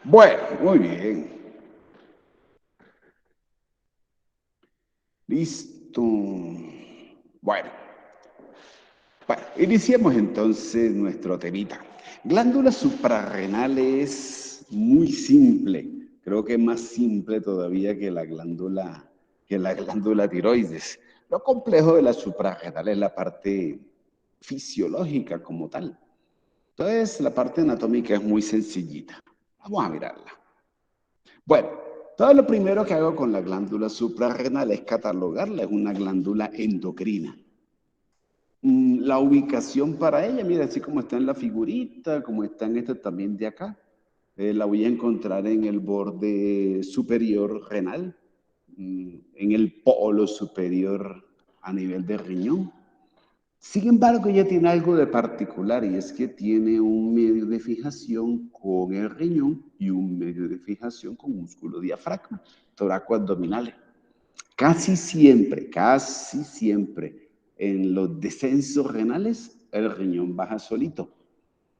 Bueno, muy bien. Listo. Bueno, iniciemos entonces nuestro temita. Glándula suprarrenal es muy simple. Creo que es más simple todavía que la glándula tiroides. Lo complejo de la suprarrenal es la parte fisiológica como tal. Entonces, la parte anatómica es muy sencillita. Vamos a mirarla. Bueno, todo lo primero que hago con la glándula suprarrenal es catalogarla. Es una glándula endocrina. La ubicación para ella, mira, así como está en la figurita, como está en este también de acá, la voy a encontrar en el borde superior renal, en el polo superior a nivel de riñón. Sin embargo, ella tiene algo de particular y es que tiene un medio de fijación con el riñón y un medio de fijación con músculo diafragma, toracoabdominales. Casi siempre, en los descensos renales, el riñón baja solito.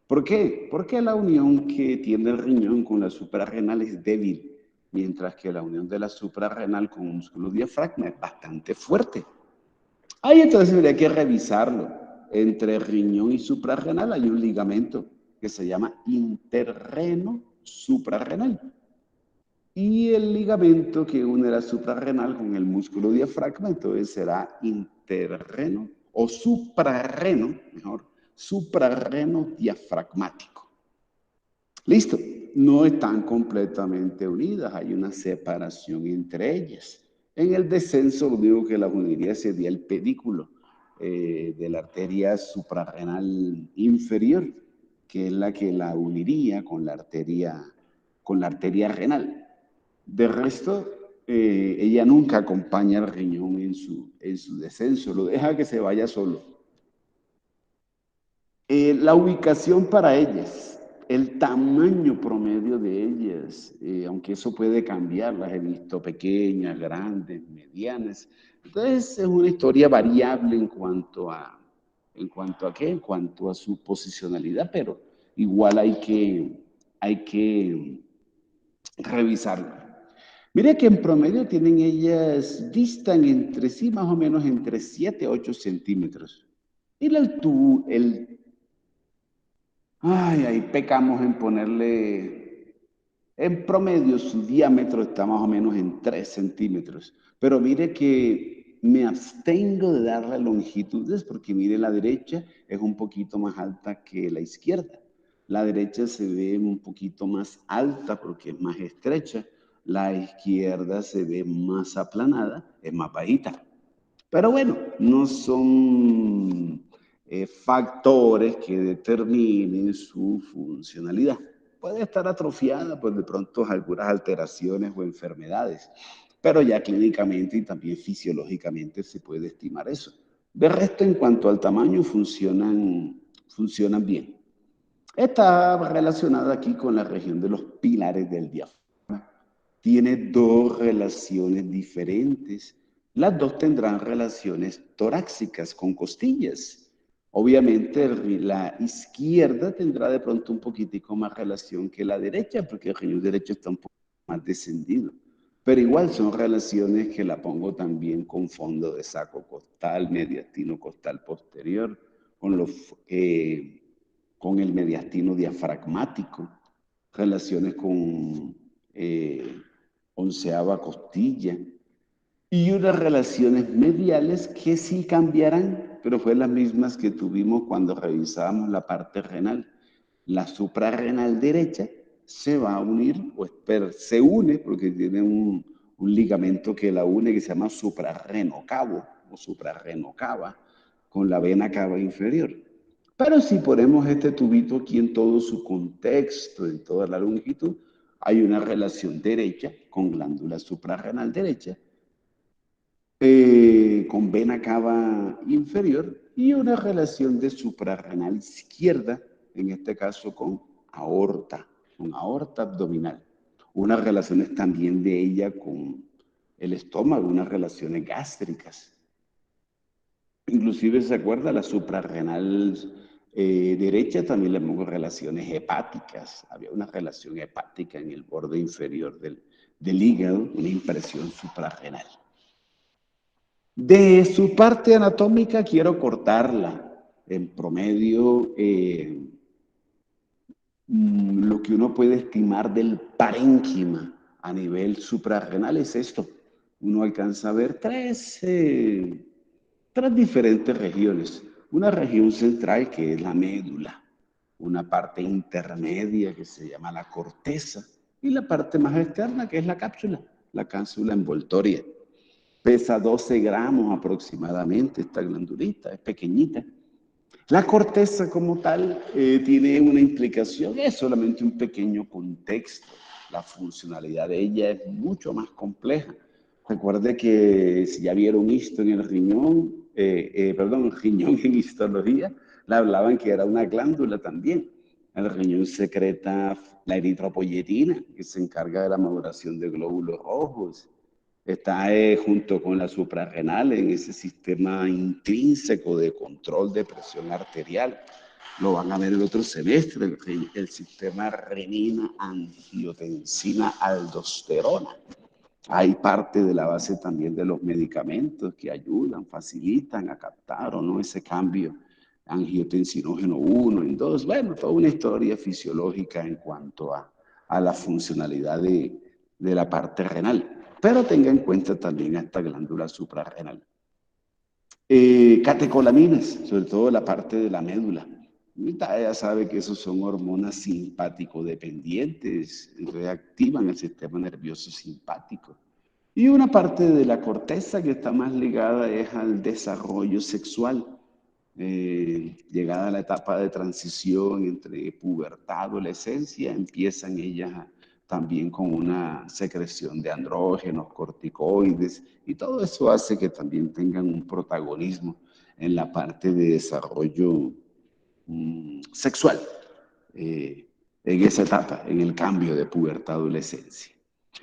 ¿Por qué? Porque la unión que tiene el riñón con la suprarrenal es débil, mientras que la unión de la suprarrenal con el músculo diafragma es bastante fuerte. Ahí entonces habría que revisarlo. Entre riñón y suprarrenal hay un ligamento que se llama interreno suprarrenal. Y el ligamento que une la suprarrenal con el músculo diafragma, entonces será interreno o suprarreno, mejor, suprarreno diafragmático. Listo, no están completamente unidas, hay una separación entre ellas. En el descenso, lo único que las uniría sería el pedículo de la arteria suprarrenal inferior, que es la que la uniría con la arteria renal. De resto, ella nunca acompaña al riñón en su descenso, lo deja que se vaya solo. La ubicación para ellas, el tamaño promedio de ellas, aunque eso puede cambiar, las he visto pequeñas, grandes, medianas. Entonces es una historia variable ¿en cuanto a qué? En cuanto a su posicionalidad, pero igual hay que revisarlo. Mire que en promedio tienen ellas, distan entre sí más o menos entre 7 a 8 centímetros. Y ahí pecamos en ponerle, en promedio su diámetro está más o menos en 3 centímetros. Pero mire que me abstengo de darle longitudes porque mire la derecha es un poquito más alta que la izquierda. La derecha se ve un poquito más alta porque es más estrecha. La izquierda se ve más aplanada, es más bajita. Pero bueno, no son factores que determinen su funcionalidad. Puede estar atrofiada por de pronto algunas alteraciones o enfermedades, pero ya clínicamente y también fisiológicamente se puede estimar eso. De resto, en cuanto al tamaño, funcionan bien. Está relacionada aquí con la región de los pilares del diafragma. Tiene dos relaciones diferentes. Las dos tendrán relaciones torácicas con costillas. Obviamente la izquierda tendrá de pronto un poquitico más relación que la derecha, porque el riñón derecho está un poco más descendido. Pero igual son relaciones que la pongo también con fondo de saco costal, mediastino costal posterior, con con el mediastino diafragmático, relaciones con onceava costilla y unas relaciones mediales que sí cambiarán, pero fue las mismas que tuvimos cuando revisábamos la parte renal. La suprarrenal derecha se va a unir, o se une, porque tiene un ligamento que la une que se llama suprarrenocavo o suprarrenocava con la vena cava inferior. Pero si ponemos este tubito aquí en todo su contexto, en toda la longitud, hay una relación derecha con glándula suprarrenal derecha, con vena cava inferior y una relación de suprarrenal izquierda, en este caso con aorta abdominal. Unas relaciones también de ella con el estómago, unas relaciones gástricas. Inclusive se acuerda la suprarrenal derecha también le pongo relaciones hepáticas. Había una relación hepática en el borde inferior del hígado, una impresión suprarrenal. De su parte anatómica quiero cortarla. En promedio, lo que uno puede estimar del parénquima a nivel suprarrenal es esto. Uno alcanza a ver tres diferentes regiones. Una región central que es la médula, una parte intermedia que se llama la corteza y la parte más externa que es la cápsula envoltoria. Pesa 12 gramos aproximadamente esta glandulita, es pequeñita. La corteza como tal tiene una implicación, es solamente un pequeño contexto. La funcionalidad de ella es mucho más compleja. Recuerde que si ya vieron esto en el riñón, riñón en histología, le hablaban que era una glándula también. El riñón secreta la eritropoyetina, que se encarga de la maduración de glóbulos rojos. Está junto con la suprarrenal en ese sistema intrínseco de control de presión arterial. Lo van a ver el otro semestre, el sistema renina, angiotensina, aldosterona. Hay parte de la base también de los medicamentos que ayudan, facilitan a captar o no ese cambio angiotensinógeno 1 en 2. Bueno, toda una historia fisiológica en cuanto a la funcionalidad de la parte renal. Pero tenga en cuenta también a esta glándula suprarrenal. Catecolaminas, sobre todo la parte de la médula. Ya sabe que esos son hormonas simpático-dependientes, reactivan el sistema nervioso simpático. Y una parte de la corteza que está más ligada es al desarrollo sexual, llegada a la etapa de transición entre pubertad y adolescencia, empiezan ellas también con una secreción de andrógenos, corticoides, y todo eso hace que también tengan un protagonismo en la parte de desarrollo sexual, en esa etapa, en el cambio de pubertad a adolescencia.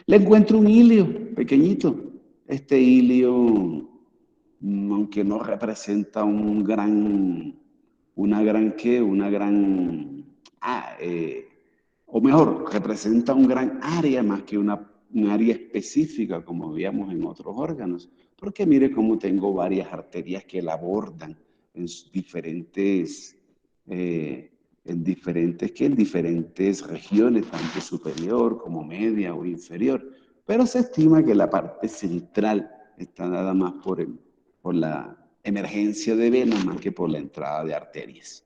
Le encuentro un hilio pequeñito. Este hilio, aunque no representa o mejor, representa un gran área más que un área específica como veíamos en otros órganos, porque mire cómo tengo varias arterias que la abordan en diferentes, en diferentes regiones, tanto superior como media o inferior, pero se estima que la parte central está nada más por la emergencia de venas más que por la entrada de arterias.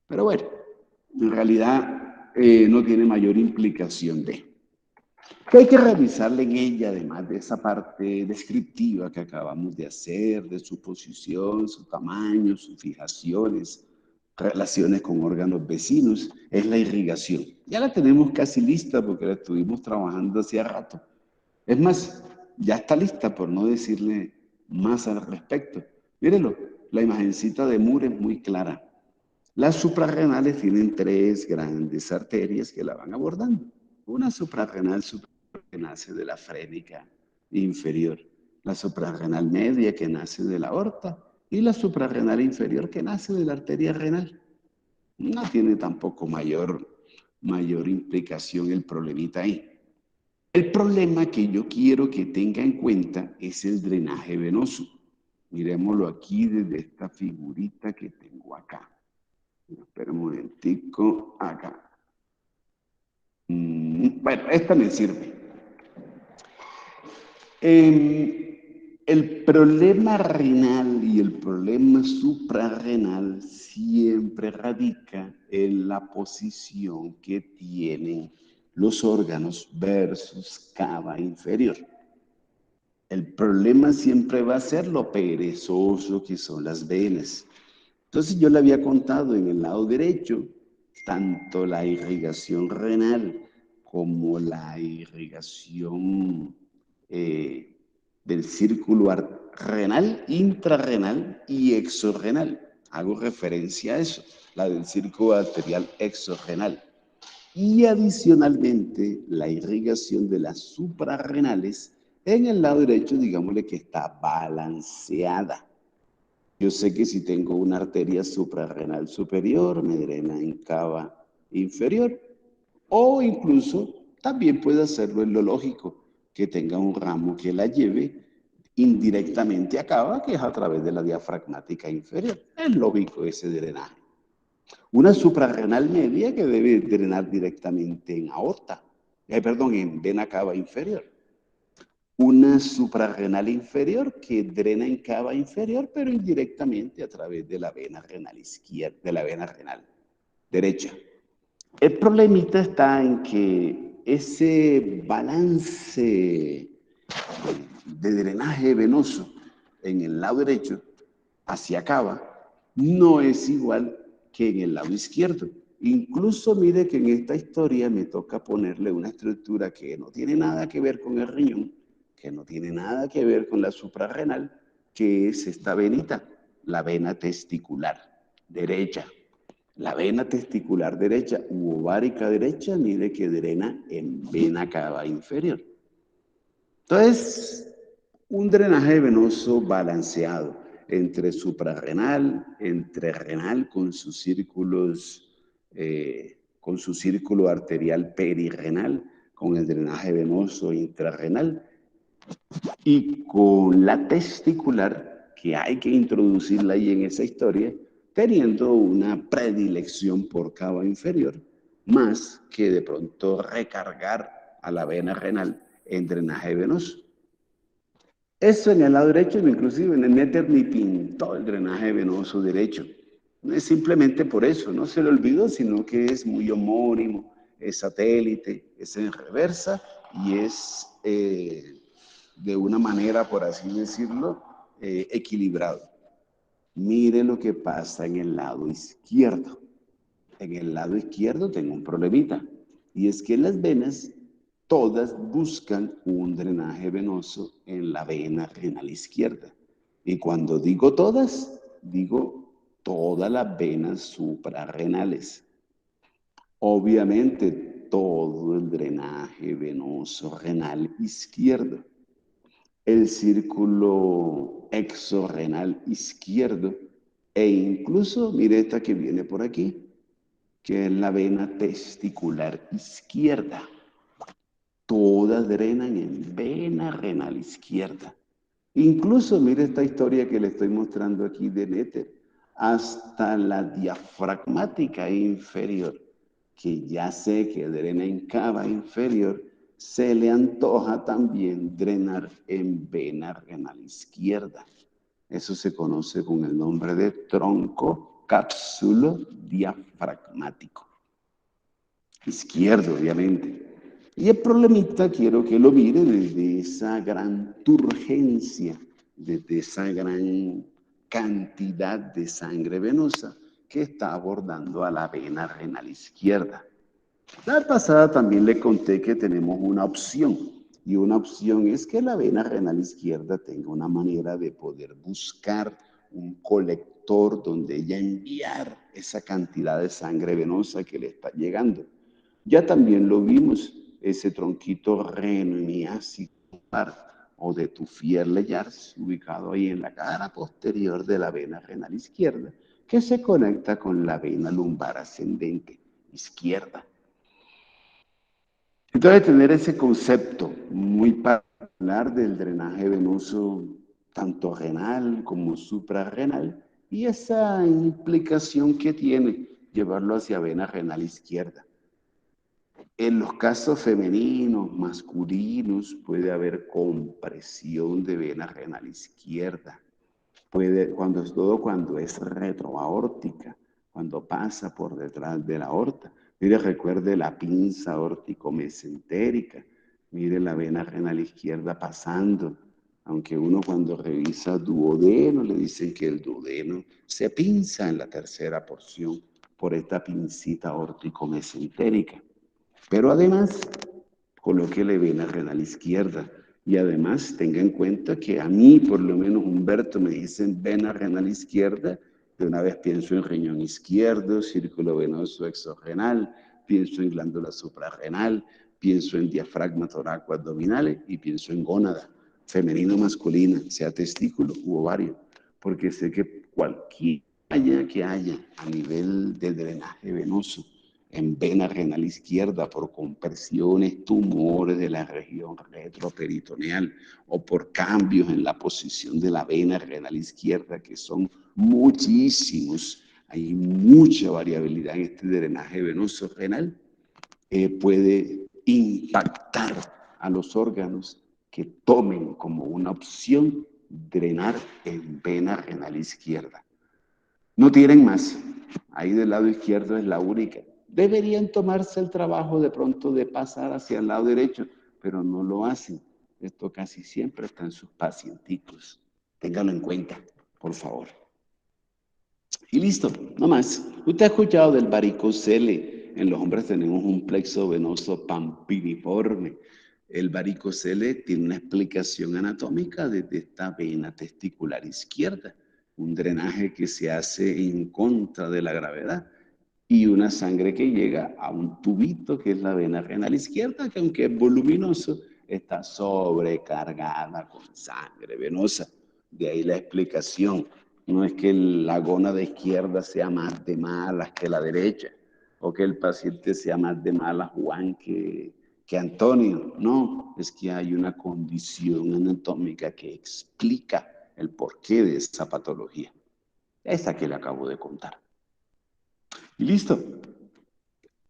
Pero bueno, en realidad no tiene mayor implicación de. ¿Qué hay que revisarle en ella, además de esa parte descriptiva que acabamos de hacer, de su posición, su tamaño, sus fijaciones, relaciones con órganos vecinos? Es la irrigación. Ya la tenemos casi lista porque la estuvimos trabajando hacía rato. Es más, ya está lista por no decirle más al respecto. Mírenlo, la imagencita de Moore es muy clara. Las suprarrenales tienen tres grandes arterias que la van abordando. Una suprarrenal que nace de la frénica inferior, la suprarrenal media que nace de la aorta y la suprarrenal inferior que nace de la arteria renal. No tiene tampoco mayor implicación el problemita ahí. El problema que yo quiero que tenga en cuenta es el drenaje venoso. Miremoslo aquí desde esta figurita que tengo acá. Espera un momentico, acá. Bueno, esta me sirve. El problema renal y el problema suprarrenal siempre radica en la posición que tienen los órganos versus cava inferior. El problema siempre va a ser lo perezoso que son las venas. Entonces yo le había contado en el lado derecho, tanto la irrigación renal como la irrigación del círculo renal, intrarrenal y exorrenal. Hago referencia a eso, la del círculo arterial exorrenal. Y adicionalmente la irrigación de las suprarrenales en el lado derecho, digámosle que está balanceada. Yo sé que si tengo una arteria suprarrenal superior, me drena en cava inferior, o incluso también puede hacerlo en lo lógico, que tenga un ramo que la lleve indirectamente a cava, que es a través de la diafragmática inferior. Es lógico ese drenaje. Una suprarrenal media que debe drenar directamente en aorta, perdón, en vena cava inferior. Una suprarrenal inferior que drena en cava inferior, pero indirectamente a través de la vena renal izquierda, de la vena renal derecha. El problemita está en que ese balance de drenaje venoso en el lado derecho hacia cava no es igual que en el lado izquierdo. Incluso mire que en esta historia me toca ponerle una estructura que no tiene nada que ver con el riñón, que no tiene nada que ver con la suprarrenal, que es esta venita, la vena testicular derecha. La vena testicular derecha u ovárica derecha, mire que drena en vena cava inferior. Entonces, un drenaje venoso balanceado entre suprarrenal, entre renal con sus círculos, con su círculo arterial perirrenal, con el drenaje venoso intrarrenal y con la testicular, que hay que introducirla ahí en esa historia, teniendo una predilección por cava inferior, más que de pronto recargar a la vena renal en drenaje venoso. Eso en el lado derecho, inclusive en el Néter ni pintó el drenaje venoso derecho. No es simplemente por eso, no se le olvidó, sino que es muy homónimo, es satélite, es en reversa y es de una manera, por así decirlo, equilibrado. Mire lo que pasa en el lado izquierdo. En el lado izquierdo tengo un problemita, y es que las venas todas buscan un drenaje venoso en la vena renal izquierda. Y cuando digo todas, digo todas las venas suprarrenales. Obviamente todo el drenaje venoso renal izquierdo, el círculo exorrenal izquierdo e incluso, mire esta que viene por aquí, que es la vena testicular izquierda. Todas drenan en vena renal izquierda. Incluso, mire esta historia que le estoy mostrando aquí de Néter, hasta la diafragmática inferior, que ya sé que drena en cava inferior, se le antoja también drenar en vena renal izquierda. Eso se conoce con el nombre de tronco cápsulo diafragmático. Izquierdo, obviamente. Y el problemita quiero que lo mire desde esa gran turgencia, desde esa gran cantidad de sangre venosa que está abordando a la vena renal izquierda. La vez pasada también le conté que tenemos una opción, y una opción es que la vena renal izquierda tenga una manera de poder buscar un colector donde ella enviar esa cantidad de sangre venosa que le está llegando. Ya también lo vimos, ese tronquito renomiásico o de Tuffier-Leyers, ubicado ahí en la cara posterior de la vena renal izquierda, que se conecta con la vena lumbar ascendente izquierda. Entonces, tener ese concepto muy particular del drenaje venoso, tanto renal como suprarrenal, y esa implicación que tiene llevarlo hacia vena renal izquierda. En los casos femeninos, masculinos, puede haber compresión de vena renal izquierda. Cuando es retroaórtica, cuando pasa por detrás de la aorta. Mire, recuerde la pinza aórtico-mesentérica. Mire la vena renal izquierda pasando. Aunque uno cuando revisa duodeno, le dicen que el duodeno se pinza en la tercera porción por esta pincita aórtico-mesentérica. Pero además, colóquele vena renal izquierda. Y además tenga en cuenta que a mí, por lo menos Humberto, me dicen vena renal izquierda, de una vez pienso en riñón izquierdo, círculo venoso exorrenal, pienso en glándula suprarrenal, pienso en diafragma torácico abdominales y pienso en gónada, femenino o masculina, sea testículo u ovario, porque sé que cualquier falla que haya a nivel de drenaje venoso en vena renal izquierda por compresiones, tumores de la región retroperitoneal o por cambios en la posición de la vena renal izquierda, que son muchísimos, hay mucha variabilidad en este drenaje venoso renal, puede impactar a los órganos que tomen como una opción drenar en vena renal izquierda. No tienen más. Ahí del lado izquierdo es la única. Deberían tomarse el trabajo de pronto de pasar hacia el lado derecho, pero no lo hacen. Esto casi siempre está en sus pacienticos. Ténganlo en cuenta, por favor. Y listo, no más. Usted ha escuchado del varicocele. En los hombres tenemos un plexo venoso pampiniforme. El varicocele tiene una explicación anatómica desde esta vena testicular izquierda, un drenaje que se hace en contra de la gravedad y una sangre que llega a un tubito que es la vena renal izquierda, que aunque es voluminoso, está sobrecargada con sangre venosa. De ahí la explicación. No es que la gónada izquierda sea más de malas que la derecha, o que el paciente sea más de malas Juan que Antonio. No, es que hay una condición anatómica que explica el porqué de esa patología. Esa que le acabo de contar. Y listo.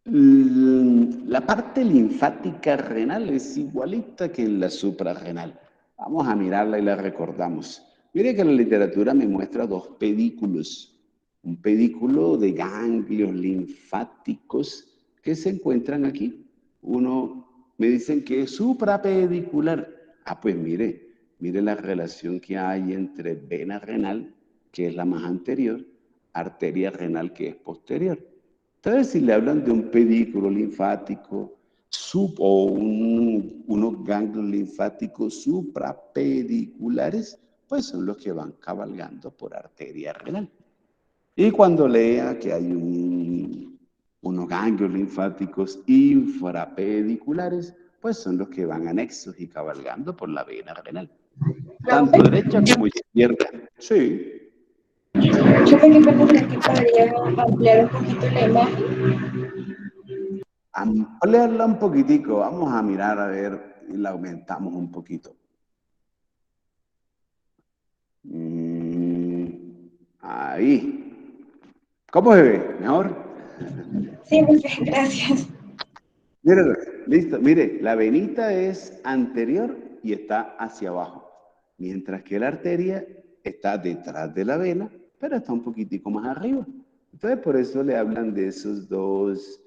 La parte linfática renal es igualita que en la suprarrenal. Vamos a mirarla y la recordamos. Mire que la literatura me muestra dos pedículos. Un pedículo de ganglios linfáticos que se encuentran aquí. Uno me dicen que es suprapedicular. Ah, pues mire la relación que hay entre vena renal, que es la más anterior, arteria renal, que es posterior. Entonces, si le hablan de un pedículo linfático o unos ganglios linfáticos suprapediculares, pues son los que van cabalgando por arteria renal. Y cuando lea que hay unos ganglios linfáticos infrapediculares, pues son los que van anexos y cabalgando por la vena renal. Tanto derecha como izquierda. Sí. Yo pequeñamente que podría ampliar un poquito la imagen. Ampliarla un poquitico, vamos a mirar a ver y la aumentamos un poquito. Ahí. ¿Cómo se ve? ¿Mejor? Sí, muchas gracias. Mire, listo. Mire, la venita es anterior y está hacia abajo, mientras que la arteria está detrás de la vena, pero está un poquitico más arriba. Entonces, por eso le hablan de esas dos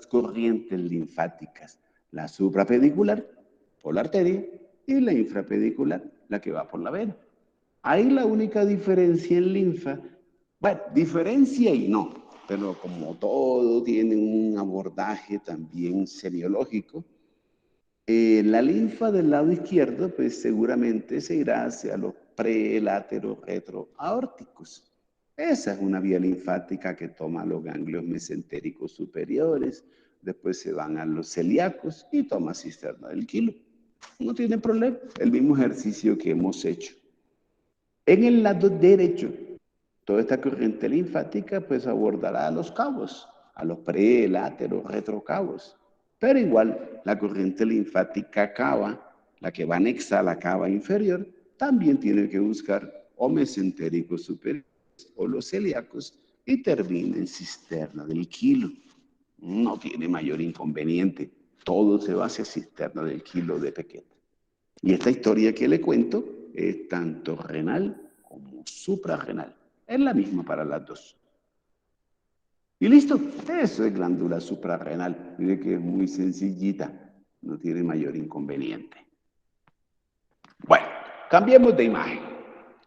corrientes linfáticas, la suprapedicular por la arteria y la infrapedicular, la que va por la vena. Ahí la única diferencia en linfa, bueno, diferencia y no, pero como todo tiene un abordaje también semiológico, la linfa del lado izquierdo, pues seguramente se irá hacia los preláteros retroaórticos. Esa es una vía linfática que toma los ganglios mesentéricos superiores, después se van a los celíacos y toma cisterna del quilo. No tiene problema, el mismo ejercicio que hemos hecho. En el lado derecho, toda esta corriente linfática pues abordará a los cabos, a los preláteros retrocabos. Pero igual, la corriente linfática cava, la que va anexa a la cava inferior, también tiene que buscar o mesentéricos superiores o los celíacos y termina en cisterna del quilo. No tiene mayor inconveniente. Todo se va hacia cisterna del quilo de Pequet. Y esta historia que le cuento es tanto renal como suprarrenal. Es la misma para las dos. Y listo, eso es glándula suprarrenal. Mire que es muy sencillita, no tiene mayor inconveniente. Bueno, cambiemos de imagen.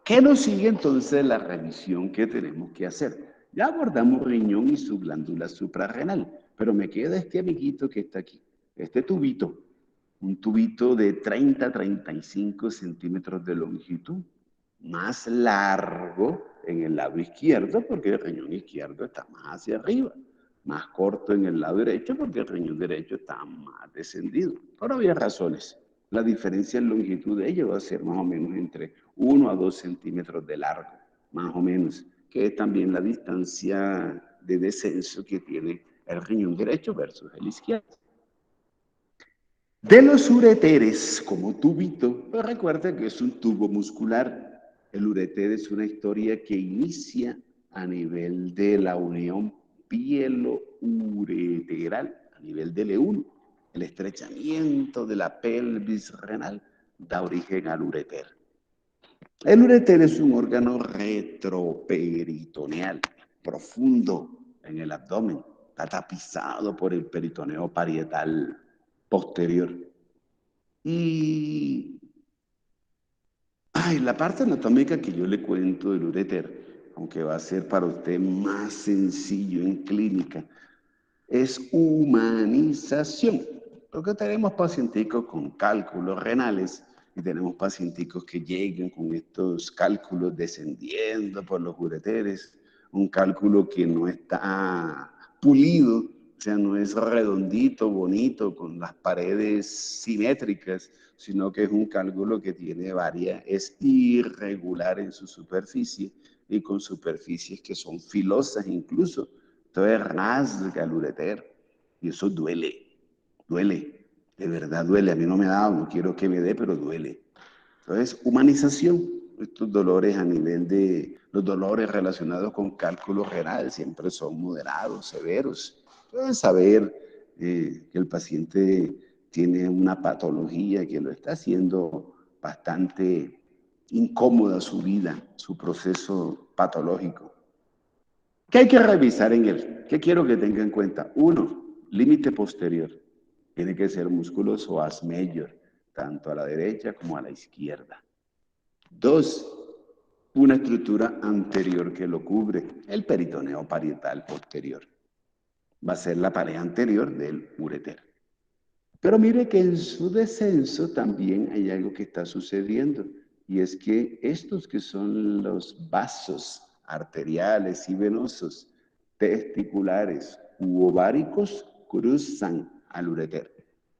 ¿Qué nos sigue entonces la revisión que tenemos que hacer? Ya abordamos riñón y su glándula suprarrenal, pero me queda este amiguito que está aquí, este tubito, un tubito de 30 a 35 centímetros de longitud, más largo en el lado izquierdo porque el riñón izquierdo está más hacia arriba, más corto en el lado derecho porque el riñón derecho está más descendido, por obvias razones. La diferencia en longitud de ellos va a ser más o menos entre 1 a 2 centímetros de largo. más o menos, que es también la distancia de descenso que tiene el riñón derecho versus el izquierdo. De los ureteres, como tubito, pues recuerda que es un tubo muscular. El ureter es una historia que inicia a nivel de la unión pielo-ureteral, a nivel del E1. El estrechamiento de la pelvis renal da origen al ureter. El ureter es un órgano retroperitoneal, profundo en el abdomen. Está tapizado por el peritoneo parietal posterior. Y la parte anatómica que yo le cuento del ureter, aunque va a ser para usted más sencillo en clínica, es humanización. Porque tenemos pacientes con cálculos renales y tenemos pacientes que llegan con estos cálculos descendiendo por los ureteres, un cálculo que no está pulido, o sea, no es redondito, bonito, con las paredes simétricas, sino que es un cálculo que tiene es irregular en su superficie y con superficies que son filosas incluso. Entonces rasga el ureter y eso duele, de verdad duele. A mí no me ha dado, no quiero que me dé, pero duele. Entonces, humanización, estos dolores a nivel de los dolores relacionados con cálculo renal siempre son moderados, severos. Entonces, saber que el paciente tiene una patología que lo está haciendo bastante incómoda su vida, su proceso patológico. ¿Qué hay que revisar en él? ¿Qué quiero que tenga en cuenta? Uno, límite posterior. Tiene que ser músculo psoas major, tanto a la derecha como a la izquierda. Dos, una estructura anterior que lo cubre, el peritoneo parietal posterior. Va a ser la pared anterior del ureter. Pero mire que en su descenso también hay algo que está sucediendo, y es que estos que son los vasos arteriales y venosos, testiculares u ováricos, cruzan al ureter.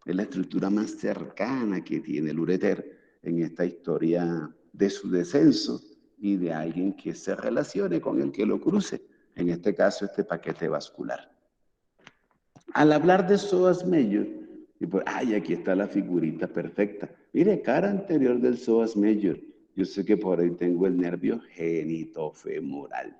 Es la estructura más cercana que tiene el ureter en esta historia de su descenso y de alguien que se relacione con el que lo cruce, en este caso este paquete vascular. Al hablar de psoas major, y pues, aquí está la figurita perfecta. Mire, cara anterior del psoas major. Yo sé que por ahí tengo el nervio genitofemoral.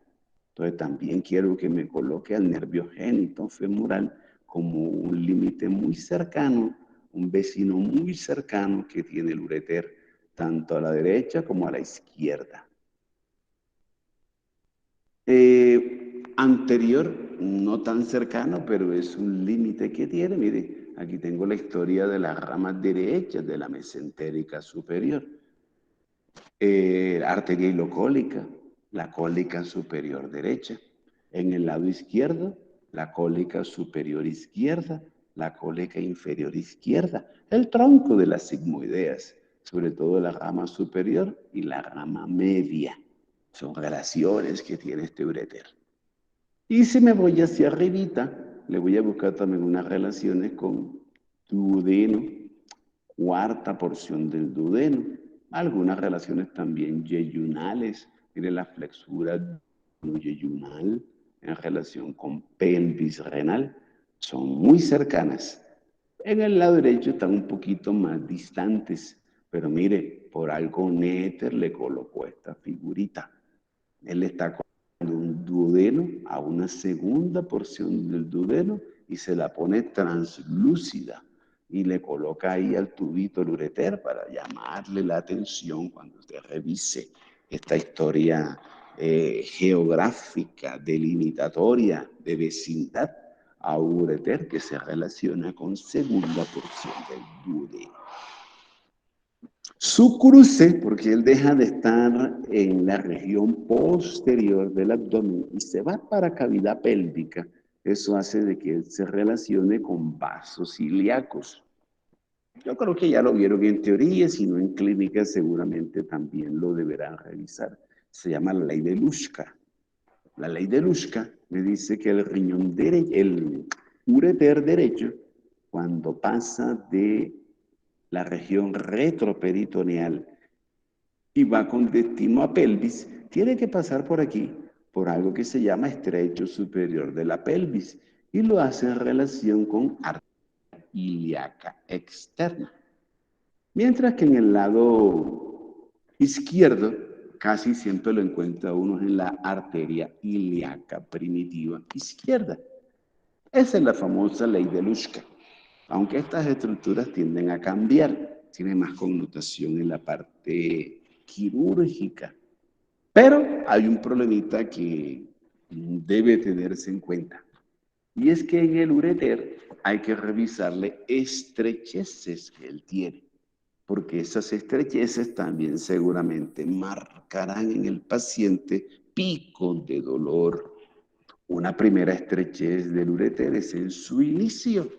Entonces también quiero que me coloque al nervio genitofemoral como un límite muy cercano, un vecino muy cercano que tiene el ureter, tanto a la derecha como a la izquierda. Anterior, no tan cercano, pero es un límite que tiene. Mire, aquí tengo la historia de las ramas derechas de la mesentérica superior. Arteria hilocólica, la cólica superior derecha. En el lado izquierdo, la cólica superior izquierda, la cólica inferior izquierda, el tronco de las sigmoideas, sobre todo la rama superior y la rama media. Son relaciones que tiene este ureter. Y si me voy hacia arribita, le voy a buscar también unas relaciones con duodeno, cuarta porción del duodeno, algunas relaciones también yeyunales, mire la flexura yeyunal en relación con pelvis renal, son muy cercanas. En el lado derecho están un poquito más distantes, pero mire, por algo Néter le colocó esta figurita. Él está con un duodeno a una segunda porción del duodeno y se la pone translúcida y le coloca ahí al tubito el ureter para llamarle la atención cuando usted revise esta historia geográfica, delimitatoria, de vecindad a ureter que se relaciona con segunda porción del duodeno. Su cruce, porque él deja de estar en la región posterior del abdomen y se va para cavidad pélvica, eso hace de que él se relacione con vasos ilíacos. Yo creo que ya lo vieron en teoría, si no en clínica seguramente también lo deberán revisar. Se llama la ley de Luschka. La ley de Luschka me dice que el riñón derecho, el ureter derecho, cuando pasa de la región retroperitoneal y va con destino a pelvis, tiene que pasar por aquí, por algo que se llama estrecho superior de la pelvis, y lo hace en relación con arteria ilíaca externa. Mientras que en el lado izquierdo, casi siempre lo encuentra uno en la arteria ilíaca primitiva izquierda. Esa es la famosa ley de Luschka. Aunque estas estructuras tienden a cambiar, tiene más connotación en la parte quirúrgica. Pero hay un problemita que debe tenerse en cuenta. Y es que en el ureter hay que revisarle estrecheces que él tiene, porque esas estrecheces también seguramente marcarán en el paciente picos de dolor. Una primera estrechez del ureter es en su inicio,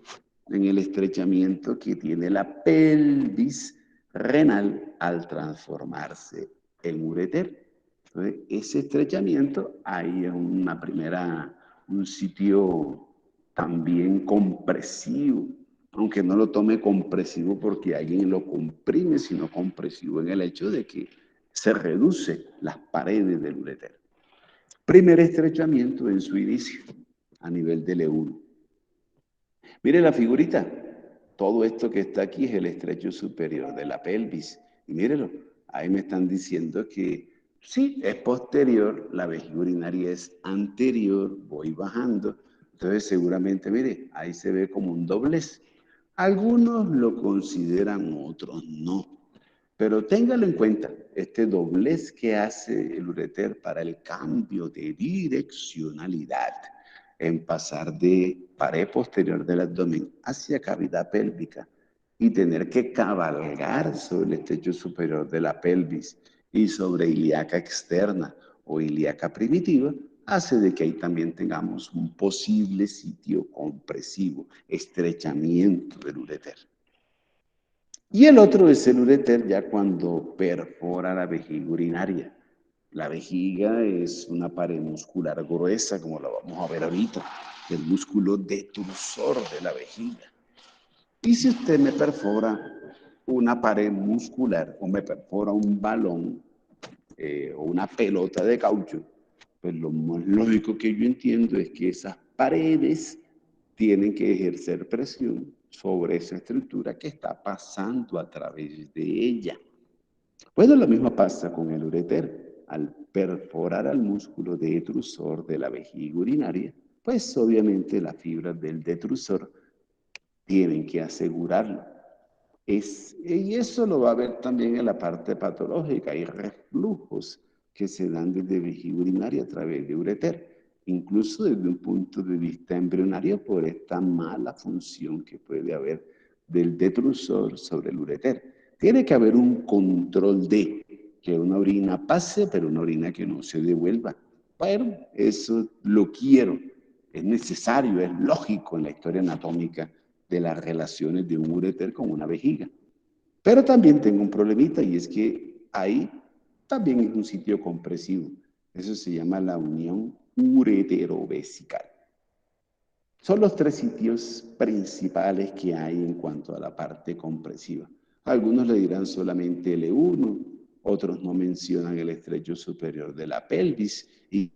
en el estrechamiento que tiene la pelvis renal al transformarse en ureter. Entonces, ese estrechamiento ahí es un sitio también compresivo, aunque no lo tome compresivo porque alguien lo comprime, sino compresivo en el hecho de que se reduce las paredes del ureter. Primer estrechamiento en su inicio, a nivel del E1. Mire la figurita. Todo esto que está aquí es el estrecho superior de la pelvis. Y mírelo, ahí me están diciendo que sí, es posterior, la vejiga urinaria es anterior, voy bajando. Entonces seguramente, mire, ahí se ve como un doblez. Algunos lo consideran, otros no. Pero téngalo en cuenta, este doblez que hace el ureter para el cambio de direccionalidad en pasar de pared posterior del abdomen hacia cavidad pélvica y tener que cabalgar sobre el estrecho superior de la pelvis y sobre ilíaca externa o ilíaca primitiva, hace de que ahí también tengamos un posible sitio compresivo, estrechamiento del ureter. Y el otro es el ureter ya cuando perfora la vejiga urinaria. La vejiga es una pared muscular gruesa, como lo vamos a ver ahorita, el músculo detrusor de la vejiga. Y si usted me perfora una pared muscular o me perfora un balón o una pelota de caucho, pues lo más lógico que yo entiendo es que esas paredes tienen que ejercer presión sobre esa estructura que está pasando a través de ella. Bueno, lo mismo pasa con el ureter. Al perforar al músculo detrusor de la vejiga urinaria, pues obviamente las fibras del detrusor tienen que asegurarlo. Y eso lo va a ver también en la parte patológica. Hay reflujos que se dan desde vejiga urinaria a través de ureter, incluso desde un punto de vista embrionario por esta mala función que puede haber del detrusor sobre el ureter. Tiene que haber un control de que una orina pase, pero una orina que no se devuelva. Bueno, eso lo quiero, es necesario, es lógico en la historia anatómica de las relaciones de un ureter con una vejiga. Pero también tengo un problemita y es que ahí también es un sitio compresivo. Eso se llama la unión ureterovesical. Son los tres sitios principales que hay en cuanto a la parte compresiva. Algunos le dirán solamente L1, otros no mencionan el estrecho superior de la pelvis y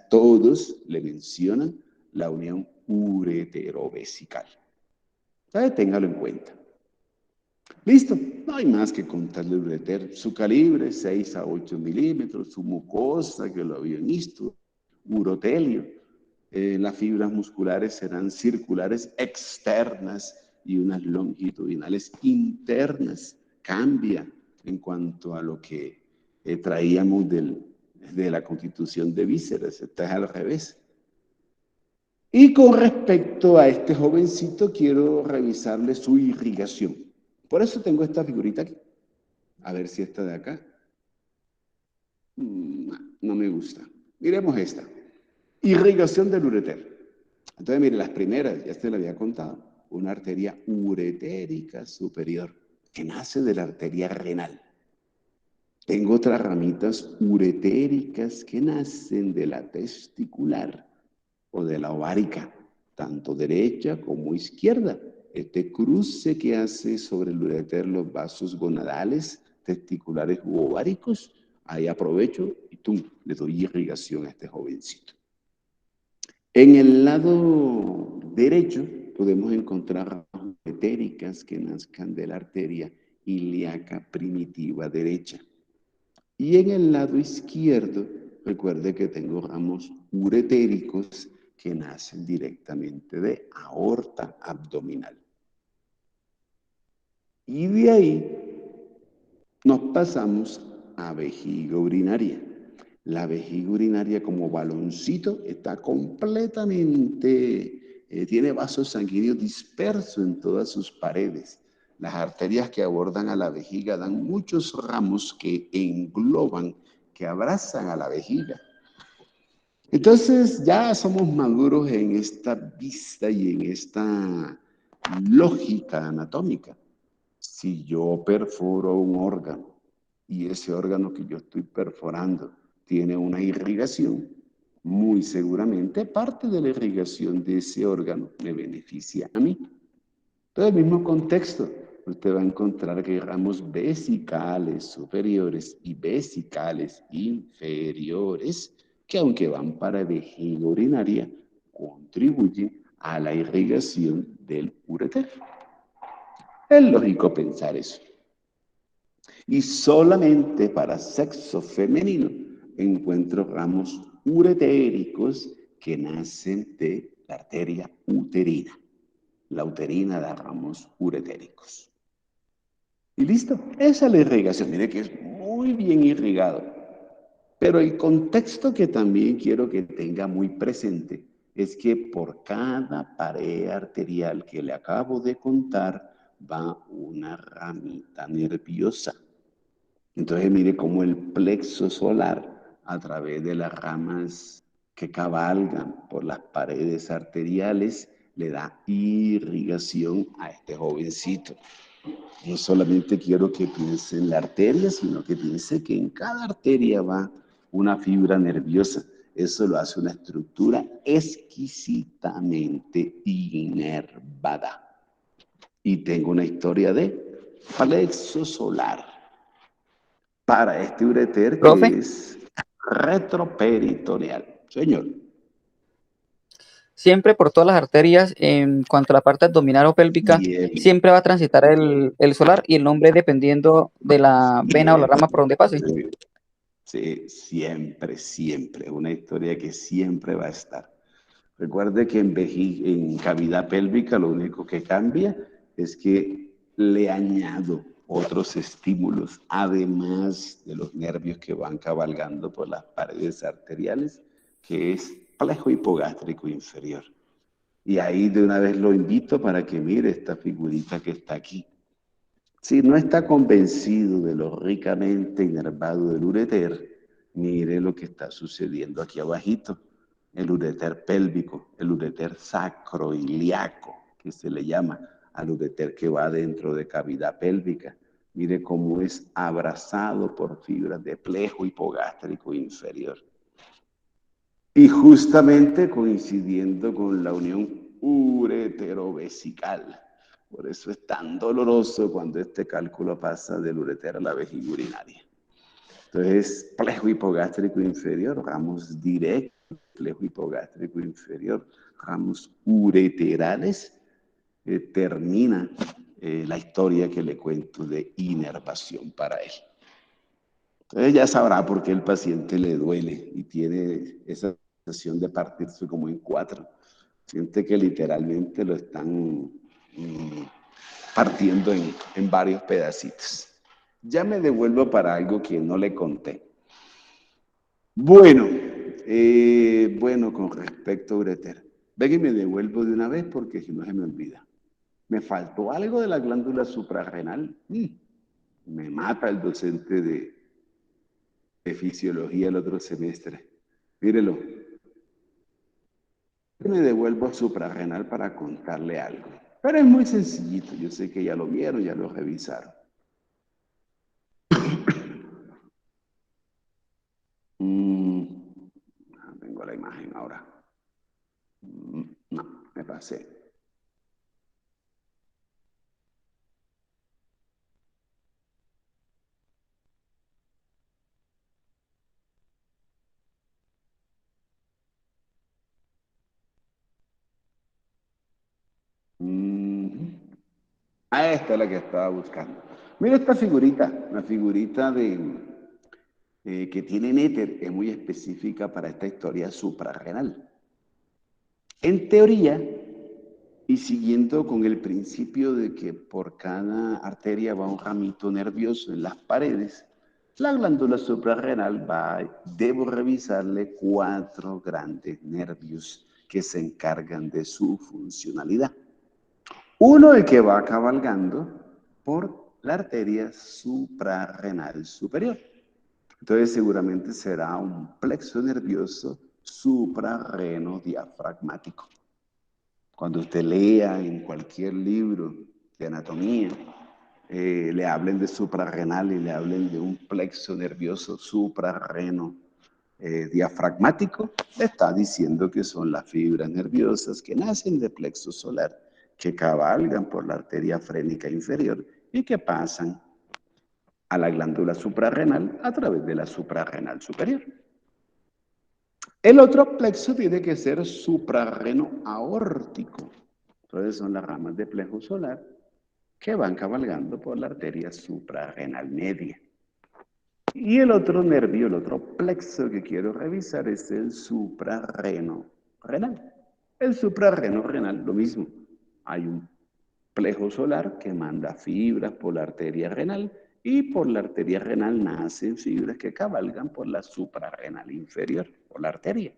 todos le mencionan la unión ureterovesical. Entonces, téngalo en cuenta. Listo, no hay más que contarle el ureter. Su calibre, 6 a 8 milímetros, su mucosa, que lo habían visto, urotelio. Las fibras musculares serán circulares externas y unas longitudinales internas. Cambia en cuanto a lo que traíamos de la constitución de vísceras, está es al revés. Y con respecto a este jovencito, quiero revisarle su irrigación. Por eso tengo esta figurita aquí. A ver si esta de acá. No me gusta. Miremos esta. Irrigación del ureter. Entonces, mire, las primeras, ya se le había contado, una arteria uretérica superior que nace de la arteria renal. Tengo otras ramitas uretéricas que nacen de la testicular o de la ovárica, tanto derecha como izquierda. Este cruce que hace sobre el ureter los vasos gonadales, testiculares u ováricos, ahí aprovecho y ¡tum! Le doy irrigación a este jovencito. En el lado derecho podemos encontrar ramas uretéricas que nazcan de la arteria ilíaca primitiva derecha. Y en el lado izquierdo, recuerde que tengo ramos uretéricos que nacen directamente de aorta abdominal. Y de ahí nos pasamos a vejiga urinaria. La vejiga urinaria como baloncito está completamente, tiene vasos sanguíneos dispersos en todas sus paredes. Las arterias que abordan a la vejiga dan muchos ramos que engloban, que abrazan a la vejiga. Entonces ya somos maduros en esta vista y en esta lógica anatómica. Si yo perforo un órgano y ese órgano que yo estoy perforando tiene una irrigación, muy seguramente parte de la irrigación de ese órgano me beneficia a mí. Todo el mismo contexto, usted va a encontrar que ramos vesicales superiores y vesicales inferiores, que aunque van para vejiga urinaria, contribuyen a la irrigación del ureter. Es lógico pensar eso. Y solamente para sexo femenino encuentro ramos uretéricos que nacen de la arteria uterina. La uterina da ramos uretéricos. Y listo, esa es la irrigación. Mire que es muy bien irrigado. Pero el contexto que también quiero que tenga muy presente es que por cada pared arterial que le acabo de contar va una ramita nerviosa. Entonces mire cómo el plexo solar, a través de las ramas que cabalgan por las paredes arteriales, le da irrigación a este jovencito. No solamente quiero que piense en la arteria, sino que piense que en cada arteria va una fibra nerviosa. Eso lo hace una estructura exquisitamente inervada. Y tengo una historia de plexo solar para este ureter Profe, que es retroperitoneal. Señor. siempre por todas las arterias, en cuanto a la parte abdominal o pélvica, Bien, siempre va a transitar el solar y el nombre dependiendo de la vena o la bien. rama por donde pase. Sí, siempre, siempre. Una historia que siempre va a estar. Recuerde que en cavidad pélvica lo único que cambia es que le añado otros estímulos, además de los nervios que van cabalgando por las paredes arteriales, que es plejo hipogástrico inferior. Y ahí de una vez lo invito para que mire esta figurita que está aquí. Si no está convencido de lo ricamente inervado del ureter, mire lo que está sucediendo aquí abajito. El ureter pélvico, el ureter sacroiliaco, que se le llama al ureter que va dentro de cavidad pélvica. Mire cómo es abrazado por fibras de plejo hipogástrico inferior. Y justamente coincidiendo con la unión ureterovesical. Por eso es tan doloroso cuando este cálculo pasa del ureter a la vejiga urinaria. Entonces, plejo hipogástrico inferior, ramos directos, plejo hipogástrico inferior, ramos ureterales, termina la historia que le cuento de inervación para él. Entonces ya sabrá por qué el paciente le duele y tiene esa sensación de partirse como en cuatro. Siente que literalmente lo están partiendo en varios pedacitos. Ya me devuelvo para algo que no le conté. Bueno, con respecto a ureter. Ve que me devuelvo de una vez porque si no se me olvida. Me faltó algo de la glándula suprarrenal. Me mata el docente de fisiología el otro semestre. Mírelo. Me devuelvo a suprarrenal para contarle algo. Pero es muy sencillito. Yo sé que ya lo vieron, ya lo revisaron. Tengo la imagen ahora. No, me pasé. Ah, esta es la que estaba buscando. Mira esta figurita, una figurita que tiene éter, es muy específica para esta historia suprarrenal. En teoría, y siguiendo con el principio de que por cada arteria va un ramito nervioso en las paredes, la glándula suprarrenal debo revisarle 4 grandes nervios que se encargan de su funcionalidad. Uno, el que va cabalgando por la arteria suprarrenal superior. Entonces seguramente será un plexo nervioso suprarrenodiafragmático. Cuando usted lea en cualquier libro de anatomía, le hablen de suprarrenal y le hablen de un plexo nervioso suprarreno diafragmático, le está diciendo que son las fibras nerviosas que nacen del plexo solar, que cabalgan por la arteria frénica inferior y que pasan a la glándula suprarrenal a través de la suprarrenal superior. El otro plexo tiene que ser suprarreno aórtico. Entonces son las ramas de plexo solar que van cabalgando por la arteria suprarrenal media. Y el otro nervio, el otro plexo que quiero revisar es el suprarreno renal. El suprarreno renal, lo mismo. Hay un plexo solar que manda fibras por la arteria renal y por la arteria renal nacen fibras que cabalgan por la suprarrenal inferior, por la arteria.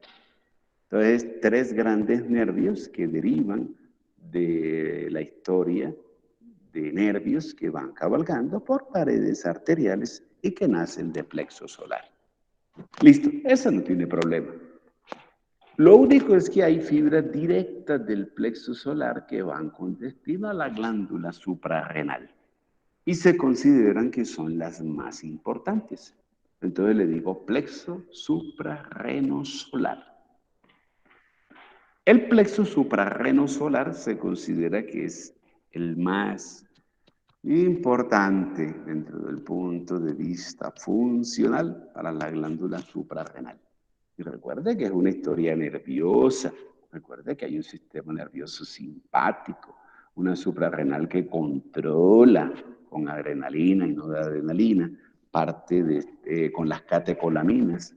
Entonces, 3 grandes nervios que derivan de la historia de nervios que van cabalgando por paredes arteriales y que nacen de plexo solar. Listo, eso no tiene problema. Lo único es que hay fibras directas del plexo solar que van con destino a la glándula suprarrenal y se consideran que son las más importantes. Entonces le digo plexo suprarrenosolar. El plexo suprarrenosolar se considera que es el más importante dentro del punto de vista funcional para la glándula suprarrenal. Y recuerde que es una historia nerviosa, recuerde que hay un sistema nervioso simpático, una suprarrenal que controla con adrenalina y no de adrenalina, con las catecolaminas,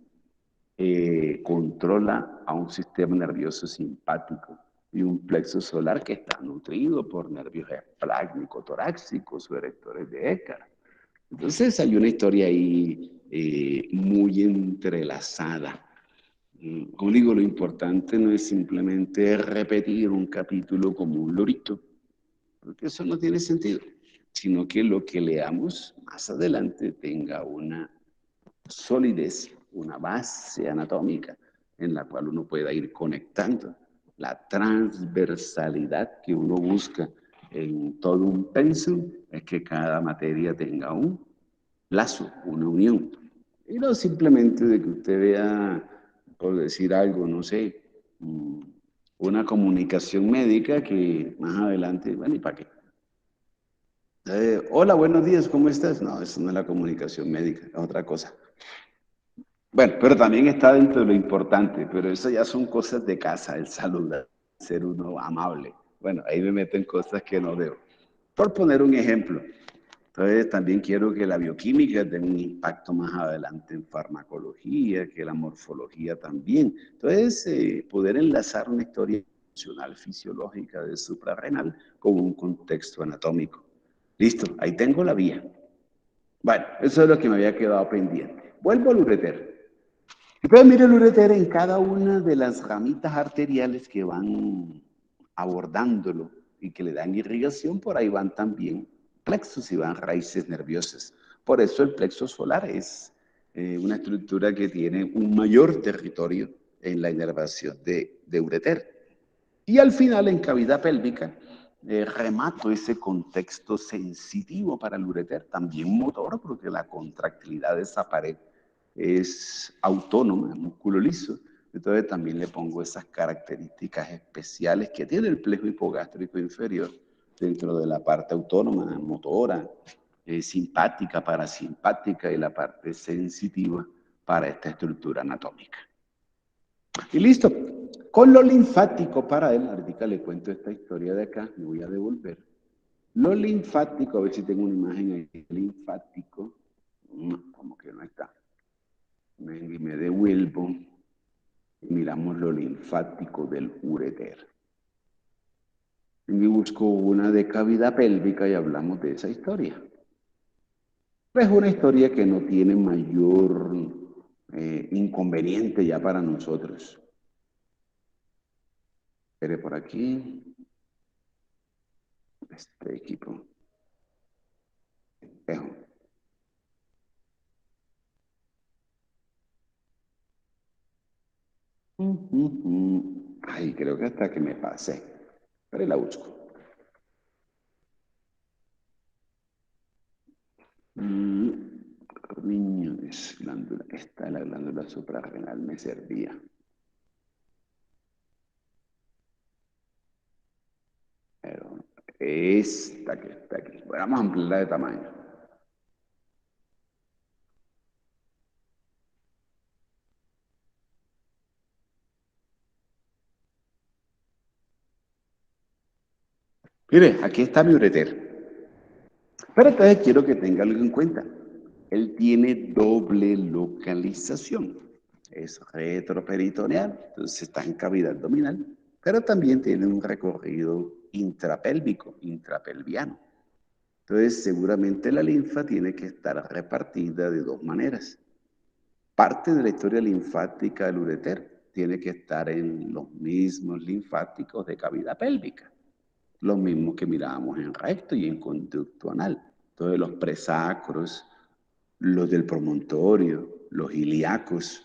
controla a un sistema nervioso simpático y un plexo solar que está nutrido por nervios esplácnico-torácicos o erectores de Eckhart. Entonces hay una historia ahí muy entrelazada. Como digo, lo importante no es simplemente repetir un capítulo como un lorito, porque eso no tiene sentido, sino que lo que leamos más adelante tenga una solidez, una base anatómica en la cual uno pueda ir conectando la transversalidad que uno busca en todo un pensum, es que cada materia tenga un lazo, una unión. Y no simplemente de que usted vea, por decir algo, no sé, una comunicación médica que más adelante, bueno, ¿y para qué? Hola, buenos días, ¿cómo estás? No, eso no es la comunicación médica, es otra cosa. Bueno, pero también está dentro de lo importante, pero eso ya son cosas de casa, el saludar, ser uno amable. Bueno, ahí me meto en cosas que no debo. Por poner un ejemplo, entonces también quiero que la bioquímica tenga un impacto más adelante en farmacología, que la morfología también. Entonces, poder enlazar una historia funcional fisiológica del suprarrenal con un contexto anatómico. Listo, ahí tengo la vía. Bueno, eso es lo que me había quedado pendiente. Vuelvo al ureter. Entonces, mire el ureter en cada una de las ramitas arteriales que van abordándolo y que le dan irrigación, por ahí van también plexos y van raíces nerviosas. Por eso el plexo solar es una estructura que tiene un mayor territorio en la inervación de ureter. Y al final, en cavidad pélvica, remato ese contexto sensitivo para el ureter, también motor, porque la contractilidad de esa pared es autónoma, músculo liso. Entonces también le pongo esas características especiales que tiene el plejo hipogástrico inferior dentro de la parte autónoma, motora, simpática, parasimpática y la parte sensitiva para esta estructura anatómica. Y listo. Con lo linfático para él, ahorita le cuento esta historia de acá, me voy a devolver. Lo linfático, a ver si tengo una imagen ahí, linfático, no, como que no está. Me devuelvo y miramos lo linfático del ureter. Y busco una de cavidad pélvica y hablamos de esa historia. Es una historia que no tiene mayor inconveniente ya para nosotros. Espere por aquí. Este equipo. Espejo. Ay, creo que hasta que me pasé. Pero la busco. Riñones, glándula. Esta es la glándula suprarrenal, me servía. Pero esta que está aquí. Bueno, vamos a ampliarla de tamaño. Mire, aquí está mi ureter. Pero entonces quiero que tenga algo en cuenta. Él tiene doble localización. Es retroperitoneal, entonces está en cavidad abdominal, pero también tiene un recorrido intrapélvico, intrapelviano. Entonces, seguramente la linfa tiene que estar repartida de dos maneras. Parte de la historia linfática del ureter tiene que estar en los mismos linfáticos de cavidad pélvica, los mismos que mirábamos en recto y en conducto anal. Entonces, los presacros, los del promontorio, los ilíacos.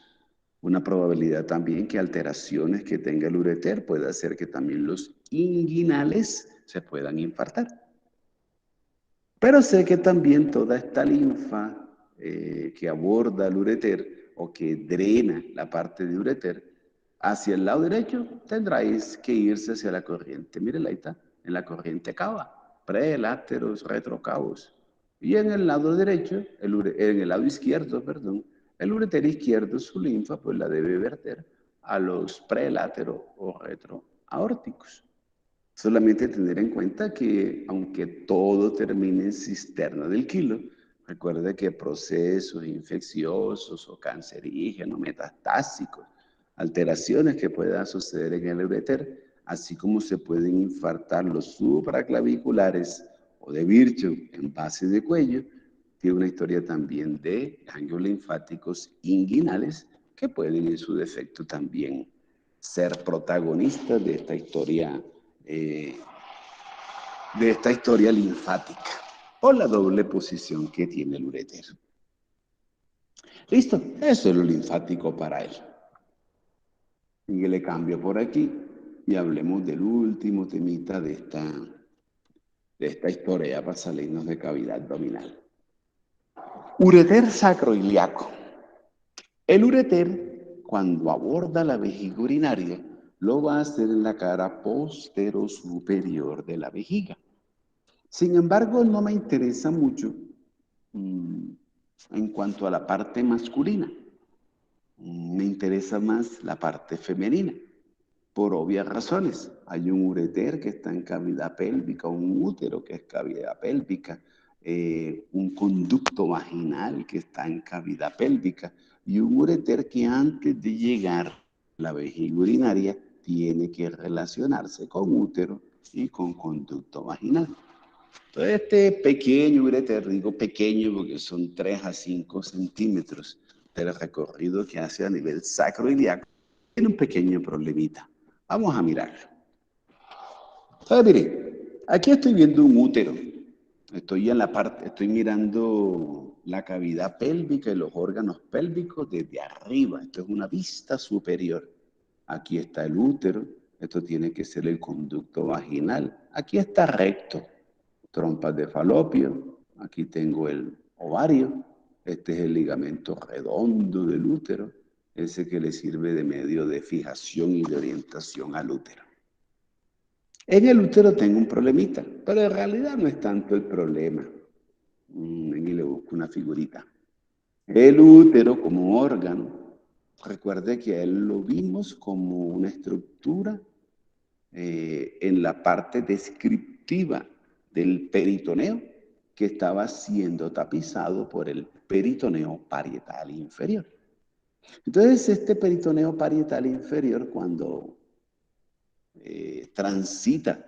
Una probabilidad también que alteraciones que tenga el ureter puede hacer que también los inguinales se puedan infartar. Pero sé que también toda esta linfa que aborda el ureter o que drena la parte de ureter hacia el lado derecho tendráis que irse hacia la corriente. Miren, ahí está, en la corriente cava, preláteros, retrocavos. Y en el lado derecho, en el lado izquierdo, perdón, el ureter izquierdo, su linfa, pues la debe verter a los preláteros o retroaórticos. Solamente tener en cuenta que aunque todo termine en cisterna del kilo, recuerde que procesos infecciosos o cancerígenos, metastásicos, alteraciones que puedan suceder en el ureter, así como se pueden infartar los supraclaviculares o de Virchow en base de cuello, tiene una historia también de ganglios linfáticos inguinales que pueden en su defecto también ser protagonistas de esta historia linfática por la doble posición que tiene el ureter. Listo, eso es lo linfático para él. Y le cambio por aquí y hablemos del último temita de esta historia para salirnos de cavidad abdominal. Ureter sacroiliaco. El ureter, cuando aborda la vejiga urinaria, lo va a hacer en la cara posterior de la vejiga. Sin embargo, no me interesa mucho en cuanto a la parte masculina. Me interesa más la parte femenina, por obvias razones. Hay un ureter que está en cavidad pélvica, un útero que es cavidad pélvica, un conducto vaginal que está en cavidad pélvica y un ureter que antes de llegar a la vejiga urinaria tiene que relacionarse con útero y con conducto vaginal. Entonces, este pequeño ureter, digo pequeño porque son 3 a 5 centímetros del recorrido que hace a nivel sacroiliaco, tiene un pequeño problemita. Vamos a mirarlo. Entonces, mire, aquí estoy viendo un útero. Estoy mirando la cavidad pélvica y los órganos pélvicos desde arriba. Esto es una vista superior. Aquí está el útero. Esto tiene que ser el conducto vaginal. Aquí está recto. Trompas de falopio, aquí tengo el ovario, este es el ligamento redondo del útero, ese que le sirve de medio de fijación y de orientación al útero. En el útero tengo un problemita, pero en realidad no es tanto el problema. Aquí le busco una figurita. El útero como órgano, recuerde que a él lo vimos como una estructura en la parte descriptiva del peritoneo que estaba siendo tapizado por el peritoneo parietal inferior. Entonces, este peritoneo parietal inferior, cuando transita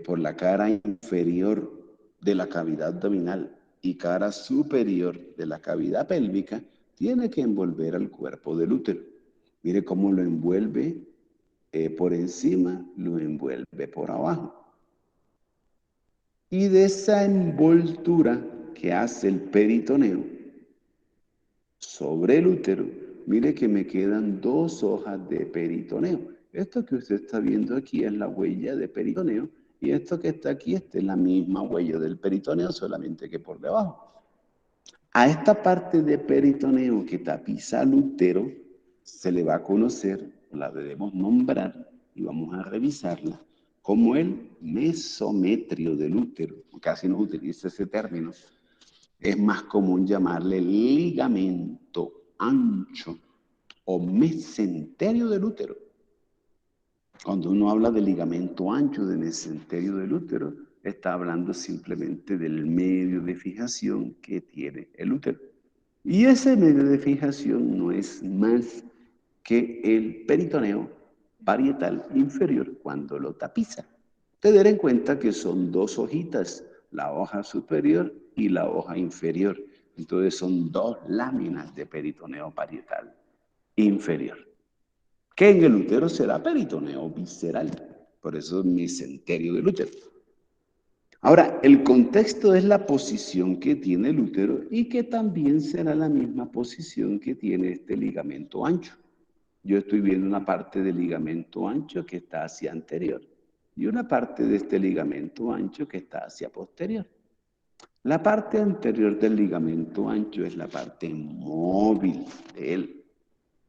por la cara inferior de la cavidad abdominal y cara superior de la cavidad pélvica, tiene que envolver al cuerpo del útero. Mire cómo lo envuelve por encima, lo envuelve por abajo. Y de esa envoltura que hace el peritoneo sobre el útero, mire que me quedan 2 hojas de peritoneo. Esto que usted está viendo aquí es la huella de peritoneo y esto que está aquí, esta es la misma huella del peritoneo, solamente que por debajo. A esta parte de peritoneo que tapiza el útero se le va a conocer, la debemos nombrar y vamos a revisarla, como el mesometrio del útero. Casi no utiliza ese término. Es más común llamarle ligamento ancho o mesenterio del útero. Cuando uno habla de ligamento ancho, de mesenterio del útero, está hablando simplemente del medio de fijación que tiene el útero. Y ese medio de fijación no es más que el peritoneo parietal inferior cuando lo tapiza. Tener en cuenta que son 2 hojitas, la hoja superior y la hoja inferior. Entonces son 2 láminas de peritoneo parietal inferior, que en el útero será peritoneo visceral. Por eso es mesenterio del útero. Ahora, el contexto es la posición que tiene el útero y que también será la misma posición que tiene este ligamento ancho. Yo estoy viendo una parte del ligamento ancho que está hacia anterior y una parte de este ligamento ancho que está hacia posterior. La parte anterior del ligamento ancho es la parte móvil de él.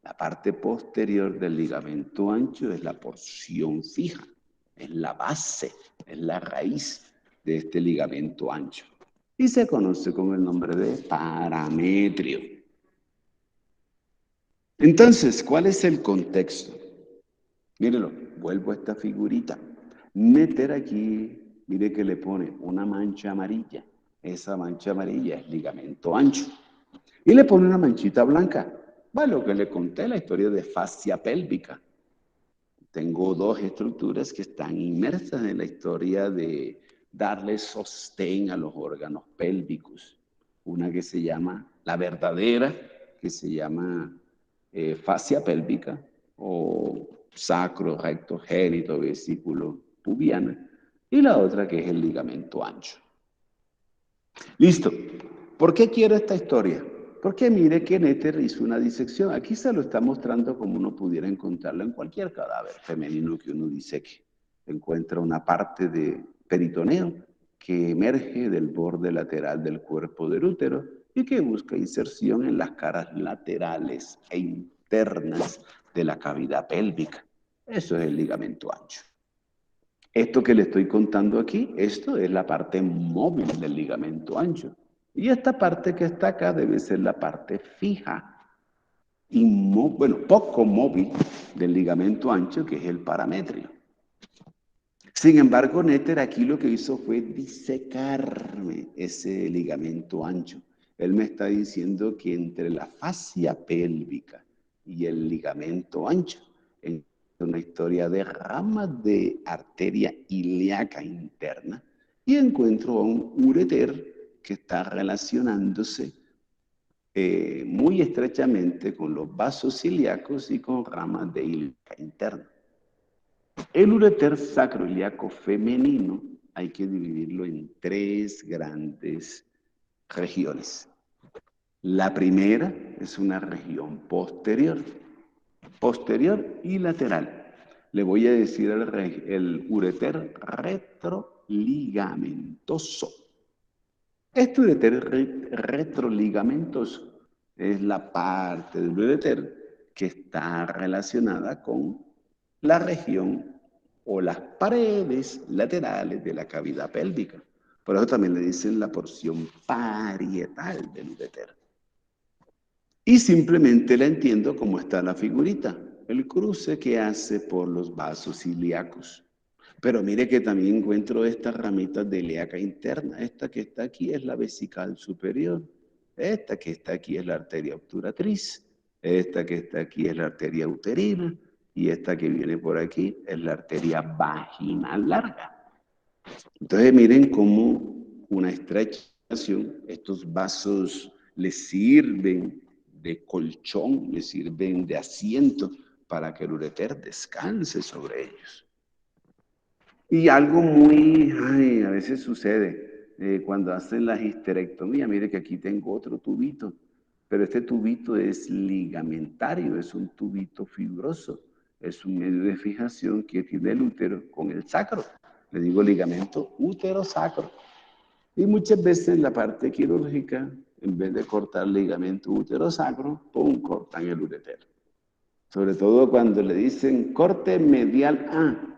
La parte posterior del ligamento ancho es la porción fija, es la base, es la raíz de este ligamento ancho. Y se conoce con el nombre de parametrio. Entonces, ¿cuál es el contexto? Mírelo, vuelvo a esta figurita. Meter aquí, mire que le pone una mancha amarilla. Esa mancha amarilla es ligamento ancho. Y le pone una manchita blanca. Bueno, lo que le conté, la historia de fascia pélvica. Tengo 2 estructuras que están inmersas en la historia de darle sostén a los órganos pélvicos. Una que se llama la verdadera, que se llama fascia pélvica, o sacro, recto, génito, vesículo, pubiana, y la otra que es el ligamento ancho. Listo. ¿Por qué quiero esta historia? Porque mire que Netter hizo una disección. Aquí se lo está mostrando como uno pudiera encontrarlo en cualquier cadáver femenino que uno diseque. Encuentra una parte de peritoneo que emerge del borde lateral del cuerpo del útero y que busca inserción en las caras laterales e internas de la cavidad pélvica. Eso es el ligamento ancho. Esto que le estoy contando aquí, esto es la parte móvil del ligamento ancho. Y esta parte que está acá debe ser la parte fija, poco móvil del ligamento ancho, que es el parametrio. Sin embargo, Netter aquí lo que hizo fue disecarme ese ligamento ancho. Él me está diciendo que entre la fascia pélvica y el ligamento ancho, en una historia de ramas de arteria ilíaca interna, y encuentro a un ureter que está relacionándose muy estrechamente con los vasos ilíacos y con ramas de ilíaca interna. El ureter sacroiliaco femenino hay que dividirlo en 3 grandes regiones. La primera es una región posterior y lateral. Le voy a decir el ureter retroligamentoso. Este ureter retroligamentoso es la parte del ureter que está relacionada con la región o las paredes laterales de la cavidad pélvica. Por eso también le dicen la porción parietal del ureter. Y simplemente la entiendo como está la figurita, el cruce que hace por los vasos ilíacos. Pero mire que también encuentro estas ramitas de ilíaca interna. Esta que está aquí es la vesical superior. Esta que está aquí es la arteria obturatriz. Esta que está aquí es la arteria uterina. Y esta que viene por aquí es la arteria vaginal larga. Entonces miren cómo una estrechación, estos vasos les sirven de colchón, les sirven de asiento para que el ureter descanse sobre ellos. Y algo muy, a veces sucede cuando hacen la histerectomía. Mire que aquí tengo otro tubito, pero este tubito es ligamentario, es un tubito fibroso, es un medio de fijación que tiene el útero con el sacro. Le digo ligamento útero-sacro. Y muchas veces en la parte quirúrgica, en vez de cortar ligamento útero-sacro, ¡pum!, cortan el ureter. Sobre todo cuando le dicen corte medial A.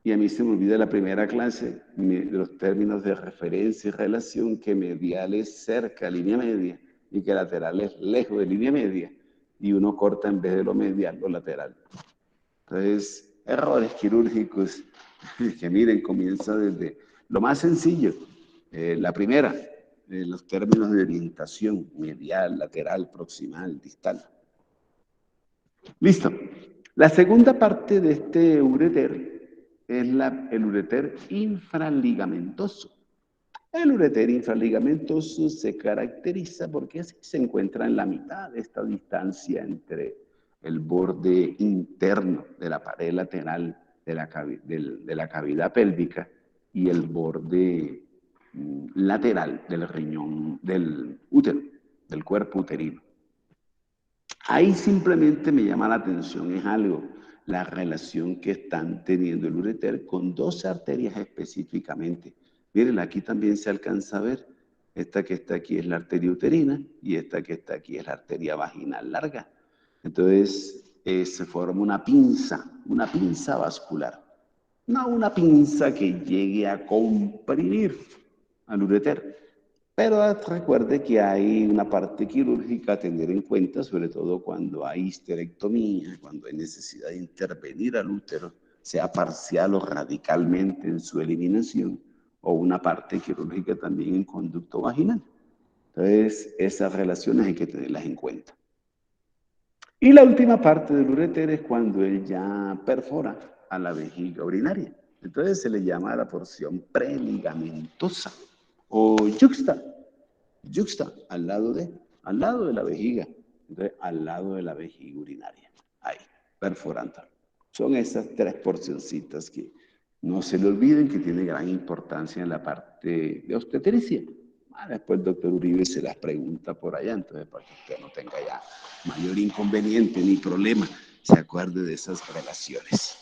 Y a mí se me olvida la primera clase de los términos de referencia y relación, que medial es cerca, línea media, y que lateral es lejos de línea media. Y uno corta en vez de lo medial, lo lateral. Entonces, errores quirúrgicos que miren, comienza desde lo más sencillo. La primera, los términos de orientación, medial, lateral, proximal, distal. Listo. La segunda parte de este ureter es el ureter infraligamentoso. El ureter infraligamentoso se caracteriza porque se encuentra en la mitad de esta distancia entre el borde interno de la pared lateral de la cavidad pélvica y el borde lateral del riñón, del útero, del cuerpo uterino. Ahí simplemente me llama la atención, es algo, la relación que están teniendo el ureter con dos arterias específicamente. Miren, aquí también se alcanza a ver, esta que está aquí es la arteria uterina y esta que está aquí es la arteria vaginal larga. Entonces se forma una pinza vascular. No una pinza que llegue a comprimir al ureter. Pero recuerde que hay una parte quirúrgica a tener en cuenta, sobre todo cuando hay histerectomía, cuando hay necesidad de intervenir al útero, sea parcial o radicalmente en su eliminación, o una parte quirúrgica también en conducto vaginal. Entonces, esas relaciones hay que tenerlas en cuenta. Y la última parte del ureter es cuando él ya perfora a la vejiga urinaria. Entonces se le llama la porción preligamentosa o yuxta, al lado de la vejiga. Entonces, al lado de la vejiga urinaria. Ahí, perforando. Son esas tres porcioncitas que no se le olviden, que tiene gran importancia en la parte de obstetricia. Después el doctor Uribe se las pregunta por allá, entonces para que usted no tenga ya mayor inconveniente ni problema, se acuerde de esas relaciones.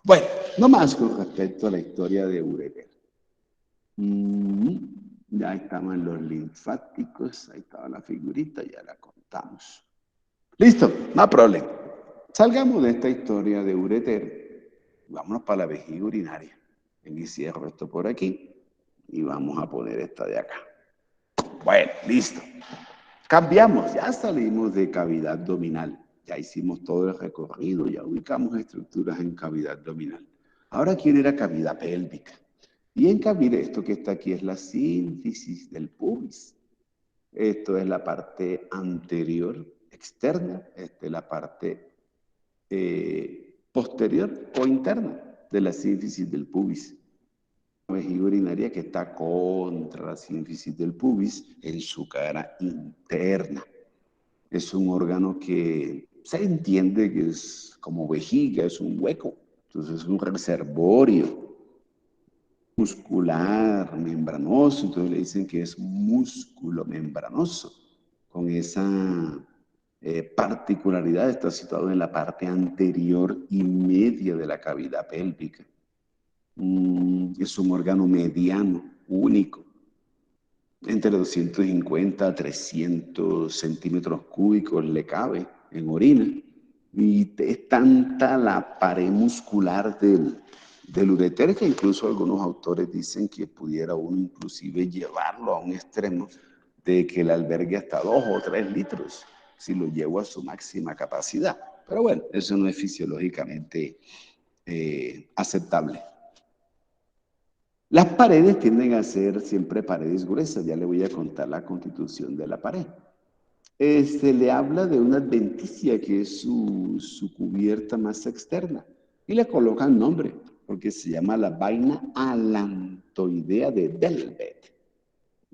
Bueno, no más con respecto a la historia de ureter. Ya estaban los linfáticos, ahí estaba la figurita, ya la contamos. Listo, no problema. Salgamos de esta historia de ureter, vámonos para la vejiga urinaria. Y cierro esto por aquí y vamos a poner esta de acá. Bueno, listo. Cambiamos, ya salimos de cavidad abdominal. Ya hicimos todo el recorrido, ya ubicamos estructuras en cavidad abdominal. Ahora quiero ir a cavidad pélvica. Y en cavidad, esto que está aquí es la sínfisis del pubis. Esto es la parte anterior, externa. Esta es la parte posterior o interna de la sínfisis del pubis. La vejiga urinaria que está contra la sínfisis del pubis en su cara interna. Es un órgano que se entiende que es como vejiga, es un hueco. Entonces es un reservorio muscular, membranoso. Entonces le dicen que es músculo membranoso. Con esa particularidad está situado en la parte anterior y media de la cavidad pélvica. Es un órgano mediano, único, entre 250 a 300 centímetros cúbicos le cabe en orina. Y es tanta la pared muscular del ureter que incluso algunos autores dicen que pudiera uno inclusive llevarlo a un extremo de que le albergue hasta 2 o 3 litros si lo llevo a su máxima capacidad. Pero bueno, eso no es fisiológicamente aceptable. Las paredes tienden a ser siempre paredes gruesas. Ya le voy a contar la constitución de la pared. Le habla de una adventicia que es su cubierta más externa. Y le colocan nombre, porque se llama la vaina alantoidea de Velvet.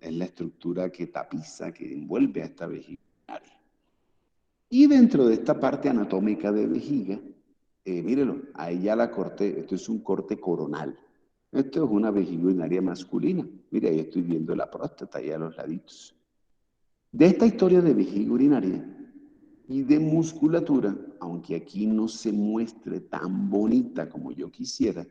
Es la estructura que tapiza, que envuelve a esta vejiga urinaria. Y dentro de esta parte anatómica de vejiga, mírelo, ahí ya la corté, esto es un corte coronal. Esto es una vejiga urinaria masculina. Mire, ahí estoy viendo la próstata ahí a los laditos. De esta historia de vejiga urinaria y de musculatura, aunque aquí no se muestre tan bonita como yo quisiera,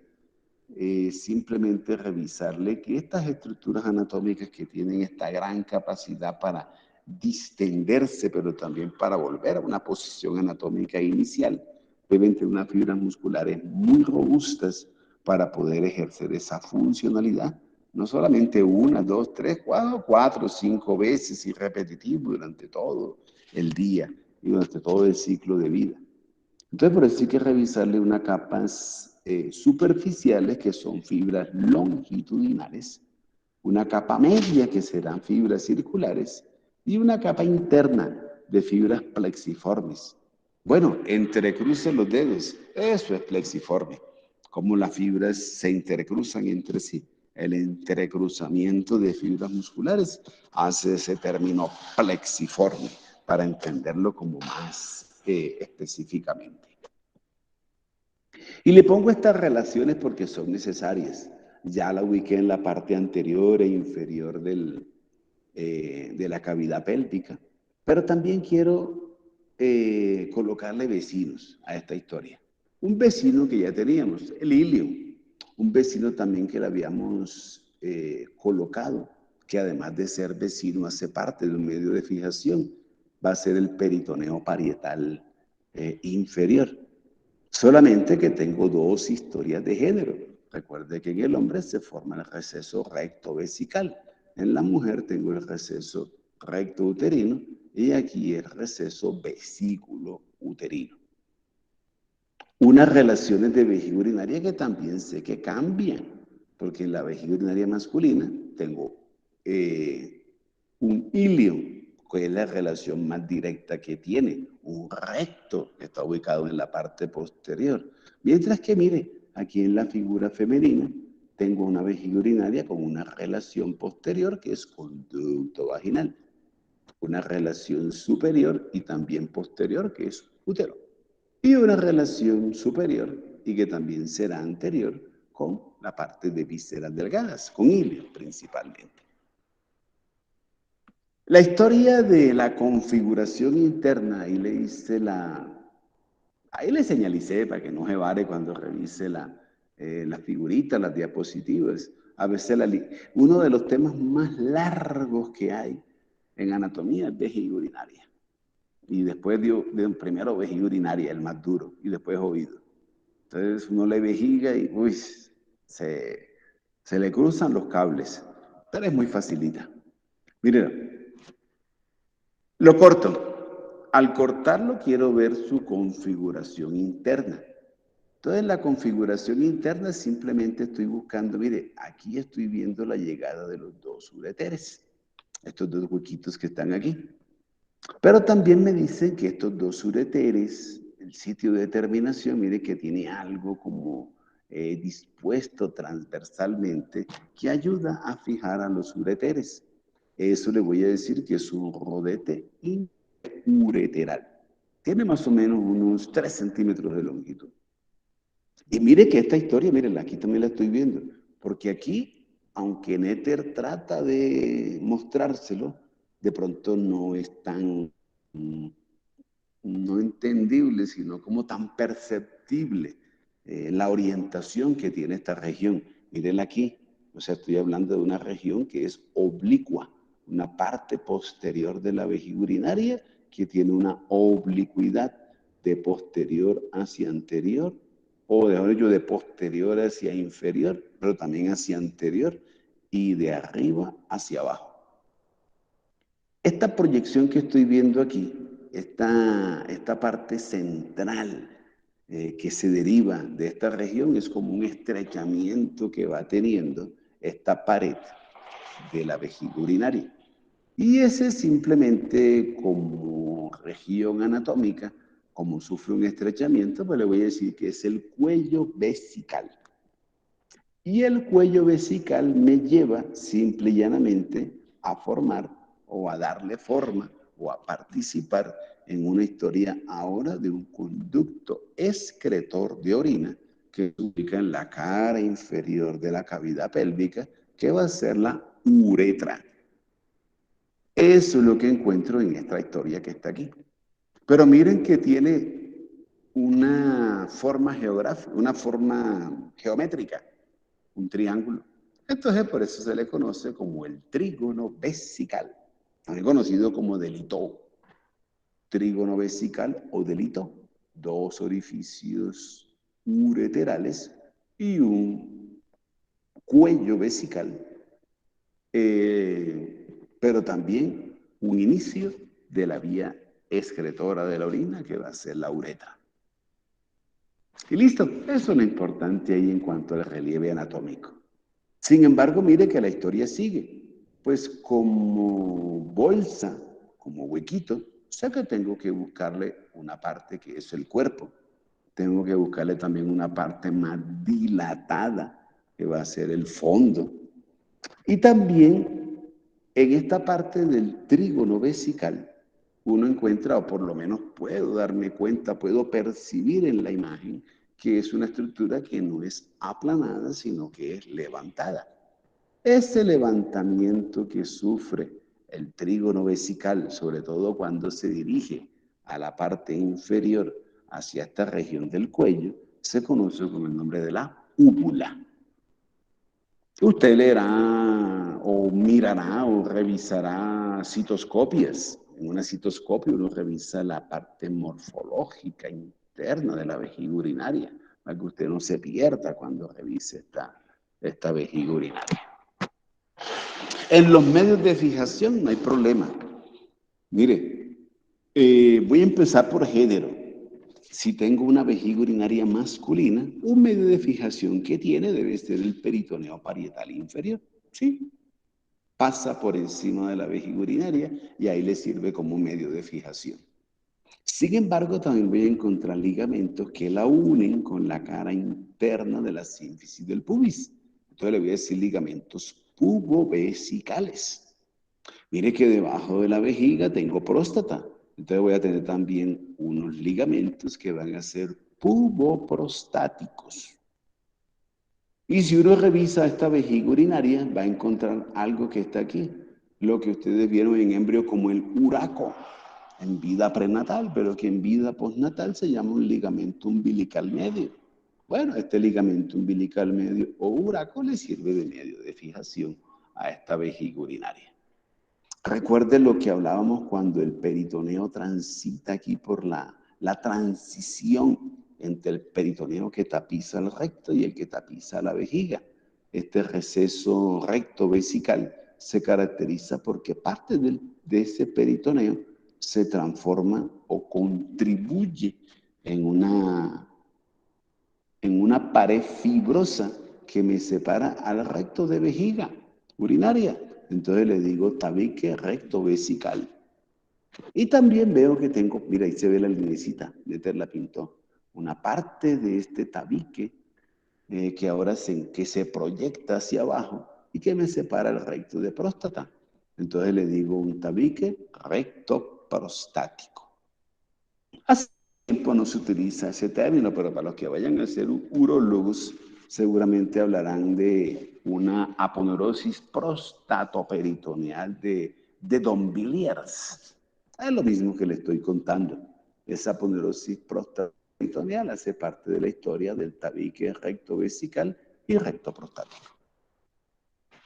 simplemente revisarle que estas estructuras anatómicas que tienen esta gran capacidad para distenderse, pero también para volver a una posición anatómica inicial, deben tener unas fibras musculares muy robustas para poder ejercer esa funcionalidad, no solamente una, dos, tres, cuatro, cinco veces y repetitivo durante todo el día y durante todo el ciclo de vida. Entonces, por eso hay que revisarle unas capas superficiales, que son fibras longitudinales, una capa media, que serán fibras circulares, y una capa interna de fibras plexiformes. Bueno, entrecrucen los dedos, eso es plexiforme, como las fibras se intercruzan entre sí. El entrecruzamiento de fibras musculares hace ese término plexiforme, para entenderlo como más específicamente. Y le pongo estas relaciones porque son necesarias. Ya la ubiqué en la parte anterior e inferior de la cavidad pélvica. Pero también quiero colocarle vecinos a esta historia. Un vecino que ya teníamos, el ilio. Un vecino también que le habíamos colocado, que además de ser vecino hace parte de un medio de fijación, va a ser el peritoneo parietal inferior. Solamente que tengo dos historias de género. Recuerde que en el hombre se forma el receso recto vesical. En la mujer tengo el receso recto uterino y aquí el receso vesículo uterino. Unas relaciones de vejiga urinaria que también sé que cambian, porque en la vejiga urinaria masculina tengo un ilio, que es la relación más directa que tiene, un recto que está ubicado en la parte posterior. Mientras que, mire, aquí en la figura femenina tengo una vejiga urinaria con una relación posterior que es conducto vaginal, una relación superior y también posterior que es útero, y una relación superior y que también será anterior con la parte de vísceras delgadas, con ilio principalmente. La historia de la configuración interna, ahí le hice ahí le señalicé para que no se vare cuando revise las figuritas, las diapositivas. A veces uno de los temas más largos que hay en anatomía es vejiga urinaria. Y después primero vejiga urinaria, el más duro, y después oído. Entonces uno le vejiga y uy, se le cruzan los cables. Pero es muy facilita. Miren, lo corto. Al cortarlo quiero ver su configuración interna. Entonces la configuración interna simplemente estoy buscando, mire, aquí estoy viendo la llegada de los dos ureteres, estos dos huequitos que están aquí. Pero también me dicen que estos dos ureteres, el sitio de terminación, mire que tiene algo como dispuesto transversalmente que ayuda a fijar a los ureteres. Eso le voy a decir que es un rodete ureteral. Tiene más o menos unos 3 centímetros de longitud. Y mire que esta historia, miren, aquí también la estoy viendo, porque aquí, aunque Néter trata de mostrárselo, de pronto no es tan, no entendible, sino como tan perceptible la orientación que tiene esta región. Miren aquí, o sea, estoy hablando de una región que es oblicua, una parte posterior de la vejiga urinaria que tiene una oblicuidad de posterior hacia anterior, o de posterior hacia inferior, pero también hacia anterior y de arriba hacia abajo. Esta proyección que estoy viendo aquí, esta parte central que se deriva de esta región, es como un estrechamiento que va teniendo esta pared de la vejiga urinaria. Y ese simplemente como región anatómica, como sufre un estrechamiento, pues le voy a decir que es el cuello vesical. Y el cuello vesical me lleva simple y llanamente a formar o a darle forma o a participar en una historia ahora de un conducto excretor de orina que se ubica en la cara inferior de la cavidad pélvica, que va a ser la uretra. Eso es lo que encuentro en esta historia que está aquí. Pero miren que tiene una forma geográfica, una forma geométrica, un triángulo. Entonces, por eso se le conoce como el trígono vesical, también conocido como delito. Trígono vesical o delito, dos orificios ureterales y un cuello vesical, pero también un inicio de la vía excretora de la orina, que va a ser la uretra. Y listo, eso es lo importante ahí en cuanto al relieve anatómico. Sin embargo, mire que la historia sigue. Pues como bolsa, como huequito, o sea que tengo que buscarle una parte que es el cuerpo. Tengo que buscarle también una parte más dilatada, que va a ser el fondo. Y también en esta parte del trígono vesical, uno encuentra, o por lo menos puedo darme cuenta, puedo percibir en la imagen que es una estructura que no es aplanada, sino que es levantada. Ese levantamiento que sufre el trígono vesical, sobre todo cuando se dirige a la parte inferior hacia esta región del cuello, se conoce con el nombre de la úvula. Usted leerá o mirará o revisará citoscopias. En una citoscopia uno revisa la parte morfológica interna de la vejiga urinaria, para que usted no se pierda cuando revise esta vejiga urinaria. En los medios de fijación no hay problema. Mire, voy a empezar por género. Si tengo una vejiga urinaria masculina, un medio de fijación que tiene debe ser el peritoneo parietal inferior. ¿Sí? Pasa por encima de la vejiga urinaria y ahí le sirve como medio de fijación. Sin embargo, también voy a encontrar ligamentos que la unen con la cara interna de la sínfisis del pubis. Entonces le voy a decir ligamentos pubovesicales. Mire que debajo de la vejiga tengo próstata. Entonces voy a tener también unos ligamentos que van a ser puboprostáticos. Y si uno revisa esta vejiga urinaria, va a encontrar algo que está aquí. Lo que ustedes vieron en embrio como el uraco, en vida prenatal, pero que en vida postnatal se llama un ligamento umbilical medio. Bueno, este ligamento umbilical medio o uraco le sirve de medio de fijación a esta vejiga urinaria. Recuerden lo que hablábamos cuando el peritoneo transita aquí por la transición entre el peritoneo que tapiza el recto y el que tapiza la vejiga. Este receso recto vesical se caracteriza porque parte de ese peritoneo se transforma o contribuye en una pared fibrosa que me separa al recto de vejiga urinaria. Entonces le digo tabique recto vesical. Y también veo que tengo, mira, ahí se ve la linecita, Leter la pintó, una parte de este tabique que ahora que se proyecta hacia abajo y que me separa el recto de próstata. Entonces le digo un tabique recto prostático. Hace tiempo no se utiliza ese término, pero para los que vayan a ser urólogos, seguramente hablarán de una aponeurosis prostatoperitoneal de Don Villiers. Es lo mismo que le estoy contando. Esa aponeurosis prostatoperitoneal hace parte de la historia del tabique recto vesical y recto prostático.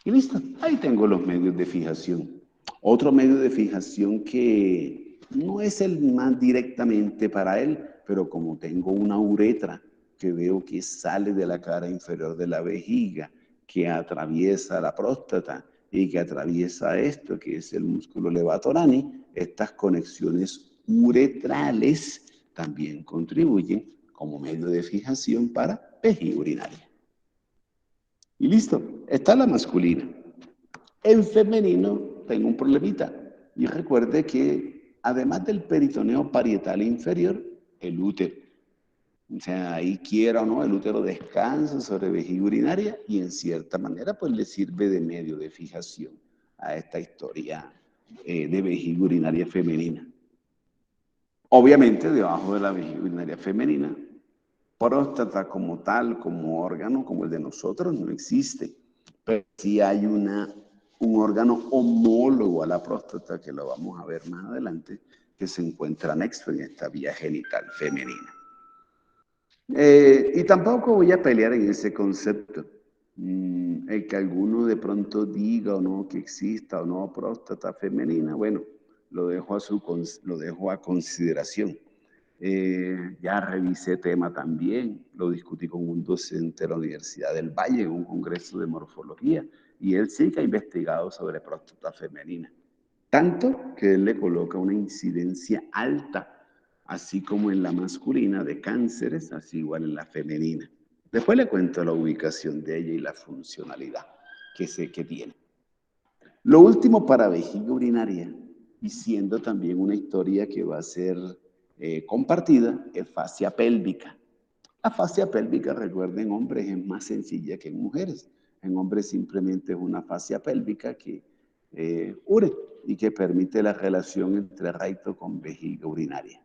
Y listo, ahí tengo los medios de fijación. Otro medio de fijación que no es el más directamente para él, pero como tengo una uretra que veo que sale de la cara inferior de la vejiga, que atraviesa la próstata y que atraviesa esto, que es el músculo levatorani, estas conexiones uretrales también contribuyen como medio de fijación para vejiga urinaria. Y listo, Está la masculina. En femenino tengo un problemita. Y recuerde que además del peritoneo parietal inferior, el útero. O sea, ahí quiera o no, el útero descansa sobre vejiga urinaria y en cierta manera pues le sirve de medio de fijación a esta historia de vejiga urinaria femenina. Obviamente debajo de la vejiga urinaria femenina, próstata como tal, como órgano, como el de nosotros, no existe. Pero sí hay un órgano homólogo a la próstata, que lo vamos a ver más adelante, que se encuentra anexo en esta vía genital femenina. Y tampoco voy a pelear en ese concepto. El que alguno de pronto diga o no que exista o no próstata femenina, bueno, lo dejo a consideración. Ya revisé tema también, lo discutí con un docente de la Universidad del Valle en un congreso de morfología, y él sí que ha investigado sobre próstata femenina. Tanto que él le coloca una incidencia alta, así como en la masculina de cánceres, así igual en la femenina. Después le cuento la ubicación de ella y la funcionalidad que sé que tiene. Lo último para vejiga urinaria, y siendo también una historia que va a ser compartida, es fascia pélvica. La fascia pélvica, recuerden, en hombres es más sencilla que en mujeres. En hombres simplemente es una fascia pélvica que ure y que permite la relación entre recto con vejiga urinaria.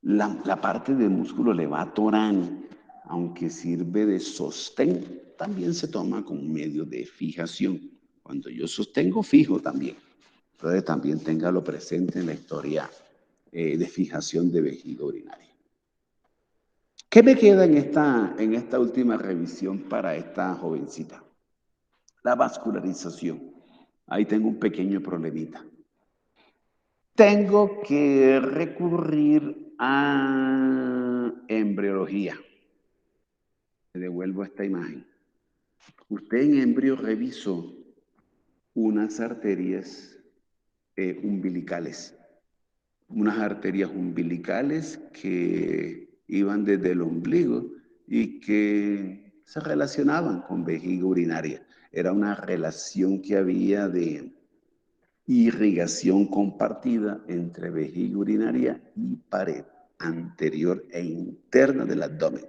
La parte del músculo levatorán, aunque sirve de sostén, también se toma como medio de fijación. Cuando yo sostengo, fijo también. Entonces también téngalo presente en la historia de fijación de vejiga urinaria. ¿Qué me queda en esta última revisión para esta jovencita? La vascularización. Ahí tengo un pequeño problemita. Tengo que recurrir a embriología. Le devuelvo esta imagen. Usted en embrio revisó unas arterias umbilicales. Unas arterias umbilicales que iban desde el ombligo y que se relacionaban con vejiga urinaria. Era una relación que había de irrigación compartida entre vejiga urinaria y pared anterior e interna del abdomen.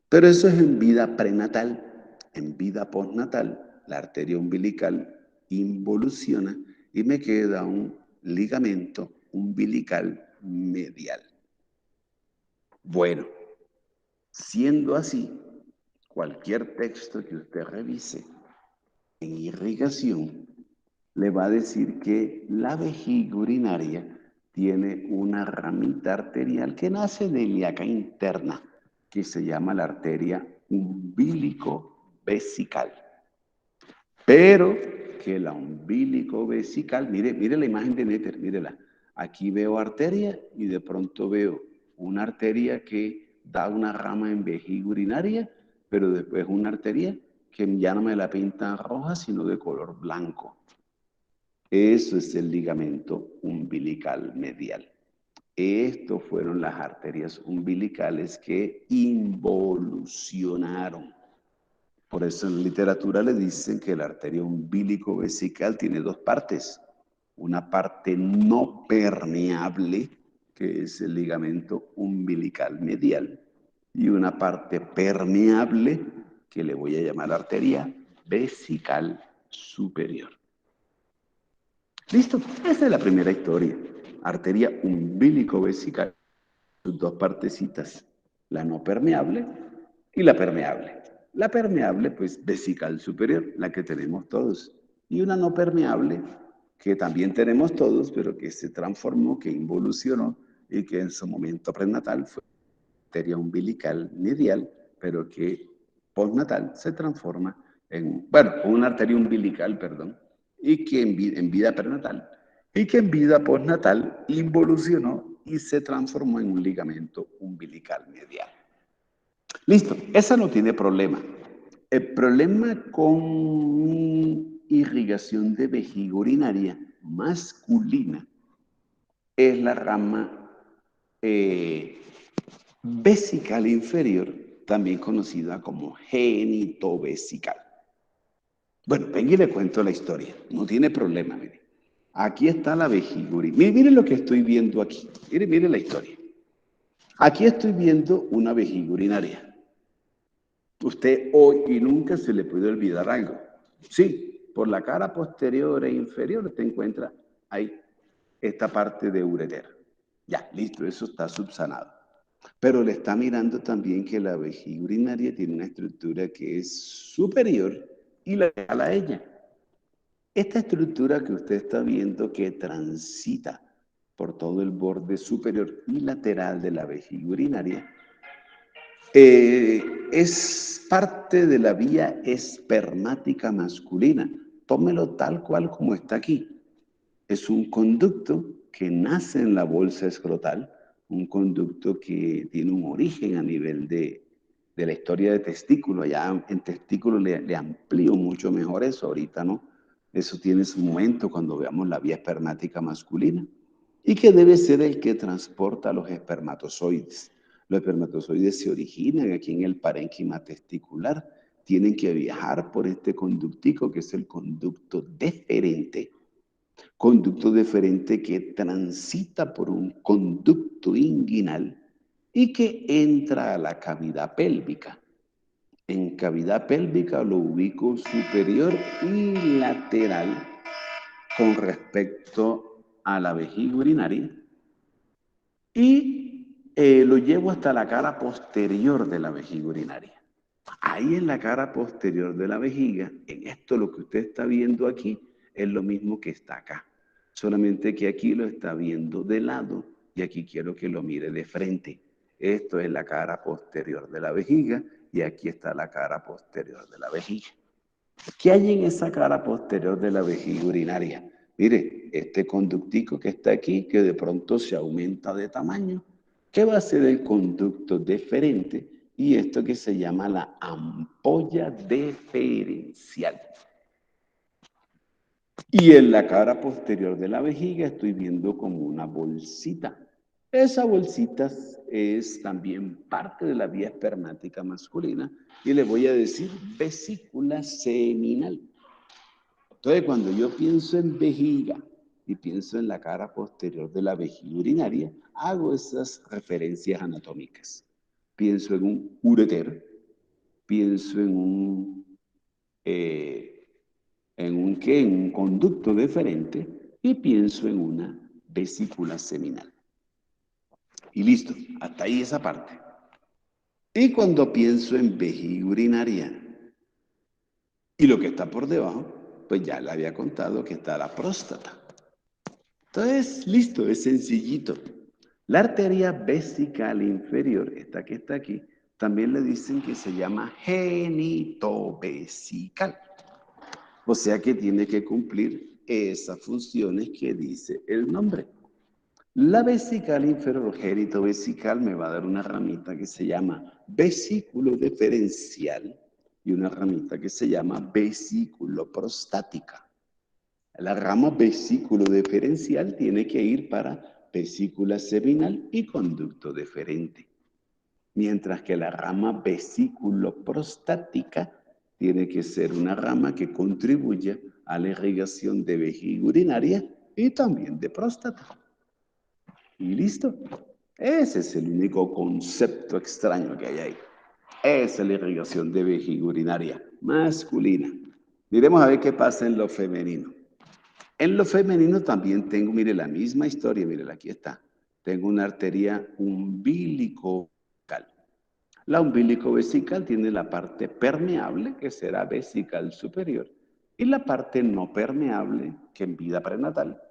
Pero eso es en vida prenatal. En vida postnatal, la arteria umbilical involuciona y me queda un ligamento umbilical medial. Bueno, siendo así, cualquier texto que usted revise en irrigación le va a decir que la vejiga urinaria tiene una ramita arterial que nace de ilíaca interna, que se llama la arteria umbilico-vesical. Pero que la umbilico-vesical, mire la imagen de Néter, mírela. Aquí veo arteria y de pronto veo una arteria que da una rama en vejiga urinaria, pero después una arteria que ya no me la pintan roja, sino de color blanco. Eso es el ligamento umbilical medial. Estos fueron las arterias umbilicales que involucionaron. Por eso en literatura le dicen que la arteria umbilico-vesical tiene dos partes. Una parte no permeable, que es el ligamento umbilical medial, y una parte permeable, que le voy a llamar arteria vesical superior. ¿Listo? Esa es la primera historia. Arteria umbilico-vesical, sus dos partecitas, la no permeable y la permeable. La permeable, pues, vesical superior, la que tenemos todos. Y una no permeable, que también tenemos todos, pero que se transformó, que involucionó y que en su momento prenatal fue arteria umbilical medial, pero que postnatal se transforma en, bueno, una arteria umbilical, perdón, y que en vida prenatal, y que en vida postnatal involucionó y se transformó en un ligamento umbilical medial. Listo, esa no tiene problema. El problema con irrigación de vejiga urinaria masculina es la rama vesical inferior, también conocida como genitrovesical. Bueno, venga y le cuento la historia, no tiene problema, mire. Aquí está la vejiga urinaria. Mire lo que estoy viendo aquí, mire la historia. Aquí estoy viendo una vejiga urinaria. Usted hoy y nunca se le puede olvidar algo. Sí, por la cara posterior e inferior te encuentra ahí esta parte de ureter. Ya, listo, eso está subsanado. Pero le está mirando también que la vejiga urinaria tiene una estructura que es superior y lateral a ella. Esta estructura que usted está viendo que transita por todo el borde superior y lateral de la vejiga urinaria es parte de la vía espermática masculina. Tómelo tal cual como está aquí. Es un conducto que nace en la bolsa escrotal, un conducto que tiene un origen a nivel de la historia de testículo. Allá en testículo le amplío mucho mejor eso, ahorita no. Eso tiene su momento cuando veamos la vía espermática masculina y que debe ser el que transporta los espermatozoides. Los espermatozoides se originan aquí en el parénquima testicular, tienen que viajar por este conductico que es el conducto deferente que transita por un conducto inguinal y que entra a la cavidad pélvica. En cavidad pélvica lo ubico superior y lateral con respecto a la vejiga urinaria y lo llevo hasta la cara posterior de la vejiga urinaria. Ahí en la cara posterior de la vejiga, en esto lo que usted está viendo aquí, es lo mismo que está acá. Solamente que aquí lo está viendo de lado y aquí quiero que lo mire de frente. Esto es la cara posterior de la vejiga y aquí está la cara posterior de la vejiga. ¿Qué hay en esa cara posterior de la vejiga urinaria? Mire, este conductico que está aquí, que de pronto se aumenta de tamaño, ¿qué va a ser el conducto deferente? Y esto que se llama la ampolla deferencial. Y en la cara posterior de la vejiga estoy viendo como una bolsita. Esa bolsita es también parte de la vía espermática masculina y le voy a decir vesícula seminal. Entonces, cuando yo pienso en vejiga y pienso en la cara posterior de la vejiga urinaria, hago esas referencias anatómicas. Pienso en un ureter, pienso en un conducto deferente y pienso en una vesícula seminal. Y listo, hasta ahí esa parte. Y cuando pienso en vejiga urinaria y lo que está por debajo, pues ya le había contado que está la próstata. Entonces, listo, es sencillito. La arteria vesical inferior, esta que está aquí, también le dicen que se llama genitovesical. O sea que tiene que cumplir esas funciones que dice el nombre. La vesical inferior, genitovesical, me va a dar una ramita que se llama vesículo deferencial y una ramita que se llama vesículo prostática. La rama vesículo deferencial tiene que ir para vesícula seminal y conducto deferente, mientras que la rama vesículo prostática tiene que ser una rama que contribuya a la irrigación de vejiga urinaria y también de próstata. Y listo. Ese es el único concepto extraño que hay ahí. Esa es la irrigación de vejiga urinaria masculina. Miremos a ver qué pasa en lo femenino. En lo femenino también tengo, mire, la misma historia, mire, aquí está. Tengo una arteria umbilicoval. La umbilico-vesical tiene la parte permeable, que será vesical superior, y la parte no permeable, que en vida prenatal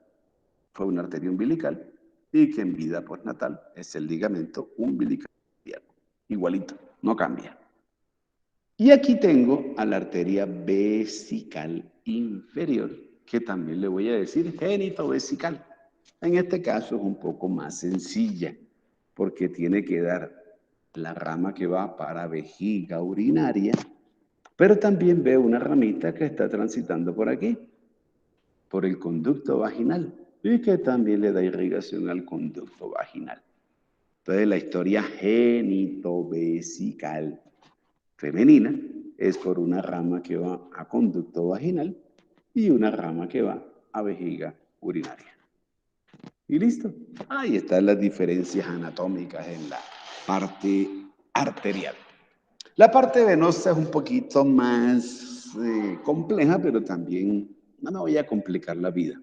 fue una arteria umbilical, y que en vida postnatal es el ligamento umbilical. Igualito, no cambia. Y aquí tengo a la arteria vesical inferior, que también le voy a decir genitovesical. En este caso es un poco más sencilla, porque tiene que dar la rama que va para vejiga urinaria, pero también veo una ramita que está transitando por aquí, por el conducto vaginal, y que también le da irrigación al conducto vaginal. Entonces, la historia genitovesical femenina es por una rama que va a conducto vaginal y una rama que va a vejiga urinaria. Y listo. Ahí están las diferencias anatómicas en la parte arterial. La parte venosa es un poquito más compleja, pero también no me voy a complicar la vida.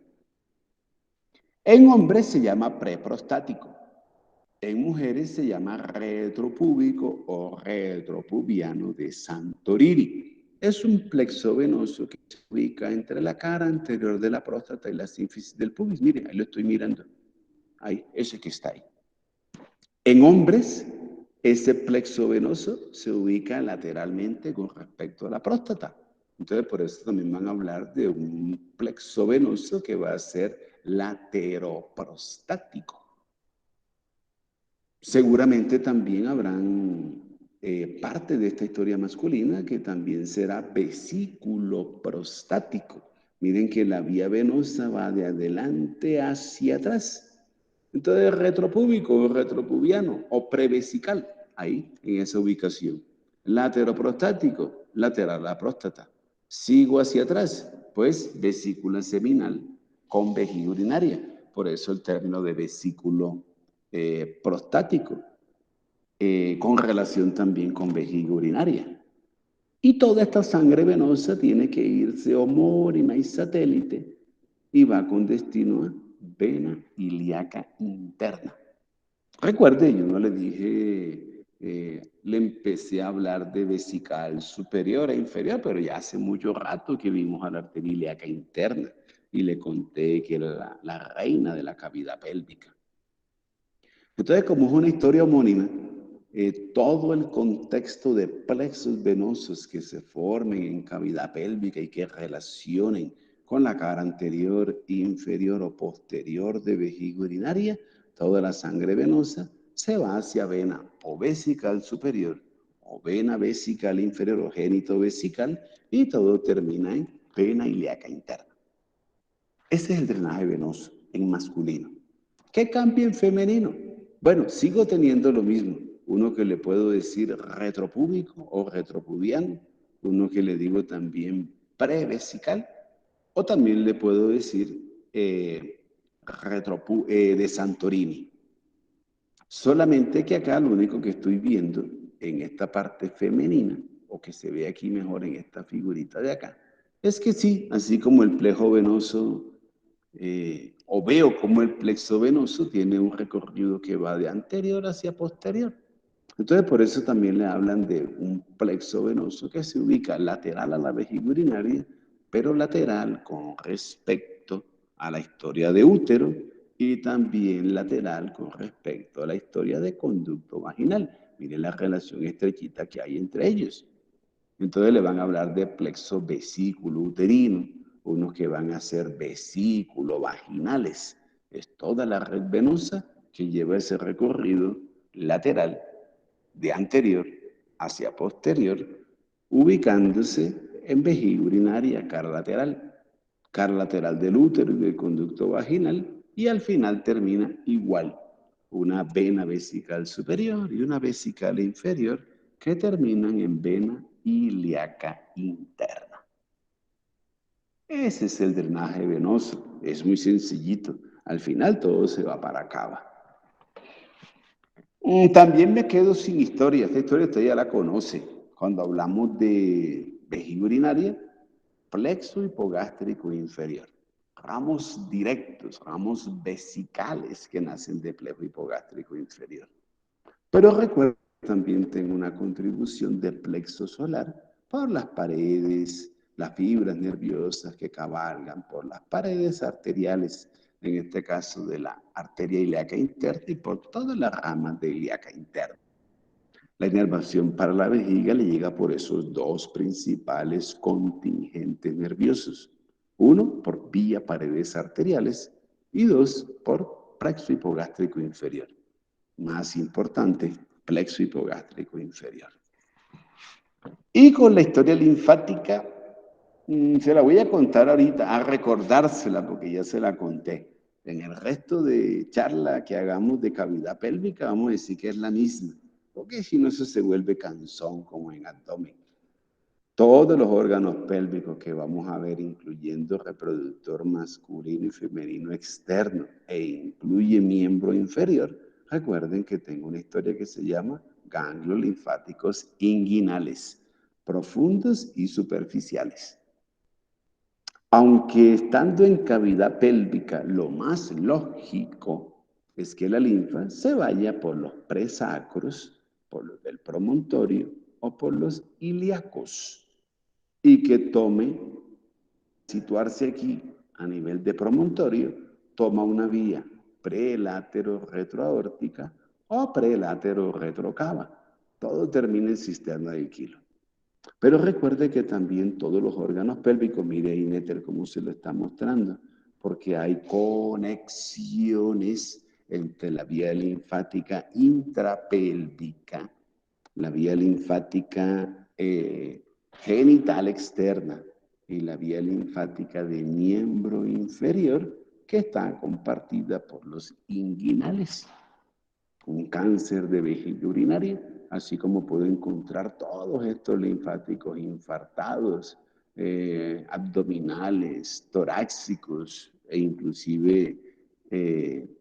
En hombres se llama preprostático. En mujeres se llama retropúbico o retropubiano de Santorini. Es un plexo venoso que se ubica entre la cara anterior de la próstata y la sínfisis del pubis. Miren, ahí lo estoy mirando. Ahí, ese que está ahí. En hombres, ese plexo venoso se ubica lateralmente con respecto a la próstata. Entonces, por eso también van a hablar de un plexo venoso que va a ser lateroprostático. Seguramente también habrán parte de esta historia masculina que también será vesículo prostático. Miren que la vía venosa va de adelante hacia atrás. Entonces, retropúbico o retropubiano o prevesical, ahí, en esa ubicación. Lateroprostático, lateral a la próstata. Sigo hacia atrás, pues vesícula seminal con vejiga urinaria. Por eso el término de vesículo prostático, con relación también con vejiga urinaria. Y toda esta sangre venosa tiene que irse homónima y satélite y va con destino a vena ilíaca interna. Recuerde, yo no le dije, le empecé a hablar de vesical superior e inferior, pero ya hace mucho rato que vimos a la arteria ilíaca interna y le conté que era la reina de la cavidad pélvica. Entonces, como es una historia homónima, todo el contexto de plexos venosos que se formen en cavidad pélvica y que relacionen con la cara anterior, inferior o posterior de vejiga urinaria, toda la sangre venosa se va hacia vena o vesical superior o vena vesical inferior o génito vesical y todo termina en vena ilíaca interna. Ese es el drenaje venoso en masculino. ¿Qué cambia en femenino? Bueno, sigo teniendo lo mismo. Uno que le puedo decir retropúbico o retropubiano, uno que le digo también prevesical, o también le puedo decir de Santorini. Solamente que acá lo único que estoy viendo en esta parte femenina, o que se ve aquí mejor en esta figurita de acá, es que sí, así como el plejo venoso, o veo como el plexo venoso tiene un recorrido que va de anterior hacia posterior. Entonces, por eso también le hablan de un plexo venoso que se ubica lateral a la vejiga urinaria, pero lateral con respecto a la historia de útero y también lateral con respecto a la historia de conducto vaginal. Miren la relación estrechita que hay entre ellos. Entonces le van a hablar de plexo vesículo uterino, unos que van a ser vesículo vaginales. Es toda la red venosa que lleva ese recorrido lateral de anterior hacia posterior, ubicándose en vejiga urinaria, cara lateral del útero y del conducto vaginal, y al final termina igual, una vena vesical superior y una vesical inferior que terminan en vena ilíaca interna. Ese es el drenaje venoso, es muy sencillito. Al final todo se va para cava. También me quedo sin historia. Esta historia usted ya la conoce. Cuando hablamos de vejiga urinaria, plexo hipogástrico inferior. Ramos directos, ramos vesicales que nacen de plejo hipogástrico inferior. Pero recuerda que también tengo una contribución de plexo solar por las paredes, las fibras nerviosas que cabalgan por las paredes arteriales, en este caso de la arteria ilíaca interna y por todas las ramas de ilíaca interna. La inervación para la vejiga le llega por esos dos principales contingentes nerviosos. Uno, por vía paredes arteriales y dos, por plexo hipogástrico inferior. Más importante, plexo hipogástrico inferior. Y con la historia linfática, se la voy a contar ahorita, a recordársela porque ya se la conté. En el resto de charla que hagamos de cavidad pélvica, vamos a decir que es la misma, porque si no eso se vuelve cansón como en abdomen. Todos los órganos pélvicos que vamos a ver, incluyendo reproductor masculino y femenino externo, e incluye miembro inferior, recuerden que tengo una historia que se llama ganglios linfáticos inguinales, profundos y superficiales. Aunque estando en cavidad pélvica, lo más lógico es que la linfa se vaya por los presacros, por los del promontorio o por los ilíacos y que tome, situarse aquí a nivel de promontorio, toma una vía prelátero-retroaórtica o prelátero-retrocava. Todo termina en cisterna del kilo. Pero recuerde que también todos los órganos pélvicos, mire ahí Néter cómo se lo está mostrando, porque hay conexiones entre la vía linfática intrapélvica, la vía linfática genital externa y la vía linfática de miembro inferior, que está compartida por los inguinales. Un cáncer de vejiga urinaria, así como puedo encontrar todos estos linfáticos infartados, abdominales, torácicos e inclusive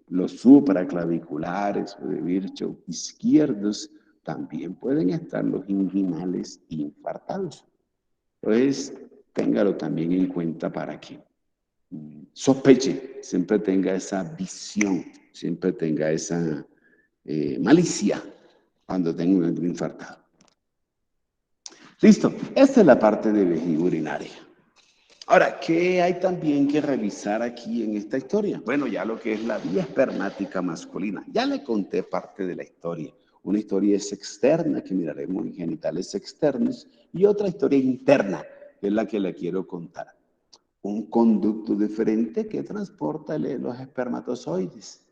los supraclaviculares o de Virchow izquierdos, también pueden estar los inguinales infartados. Entonces, téngalo también en cuenta para que sospeche, siempre tenga esa visión, siempre tenga esa malicia cuando tenga un infartado. Listo, esta es la parte de vejiga urinaria. Ahora, ¿qué hay también que revisar aquí en esta historia? Bueno, ya lo que es la vía espermática masculina. Ya le conté parte de la historia. Una historia es externa, que miraremos en genitales externos, y otra historia interna, que es la que le quiero contar. Un conducto deferente que transporta los espermatozoides.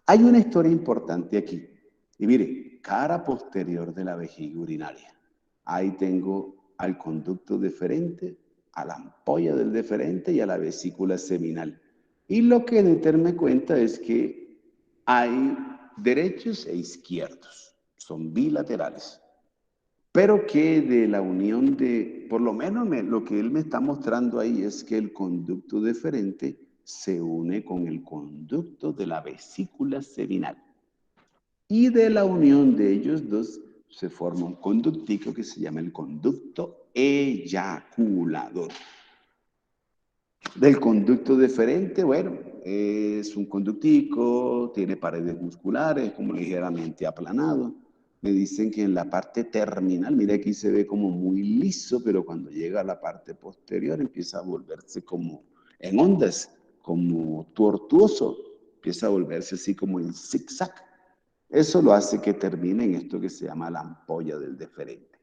Hay una historia importante aquí. Y mire, cara posterior de la vejiga urinaria. Ahí tengo al conducto deferente, a la ampolla del deferente y a la vesícula seminal. Y lo que Néter me cuenta es que hay derechos e izquierdos. Son bilaterales. Pero que de la unión de, por lo menos lo que él me está mostrando ahí es que el conducto deferente se une con el conducto de la vesícula seminal. Y de la unión de ellos dos se forma un conductico que se llama el conducto eyaculador. Del conducto deferente, bueno, es un conductico, tiene paredes musculares, como ligeramente aplanado. Me dicen que en la parte terminal, mira aquí se ve como muy liso, pero cuando llega a la parte posterior empieza a volverse como en ondas, como tortuoso, empieza a volverse así como en zigzag. Eso lo hace que termine en esto que se llama la ampolla del deferente.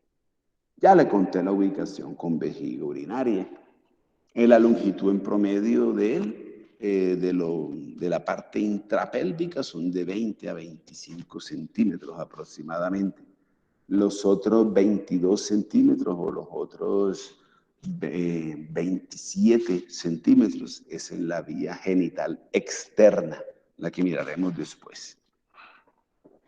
Ya le conté la ubicación con vejiga urinaria. La longitud en promedio de él, de la parte intrapélvica, son de 20 a 25 centímetros aproximadamente. Los otros 22 centímetros o los otros 27 centímetros es en la vía genital externa, la que miraremos después.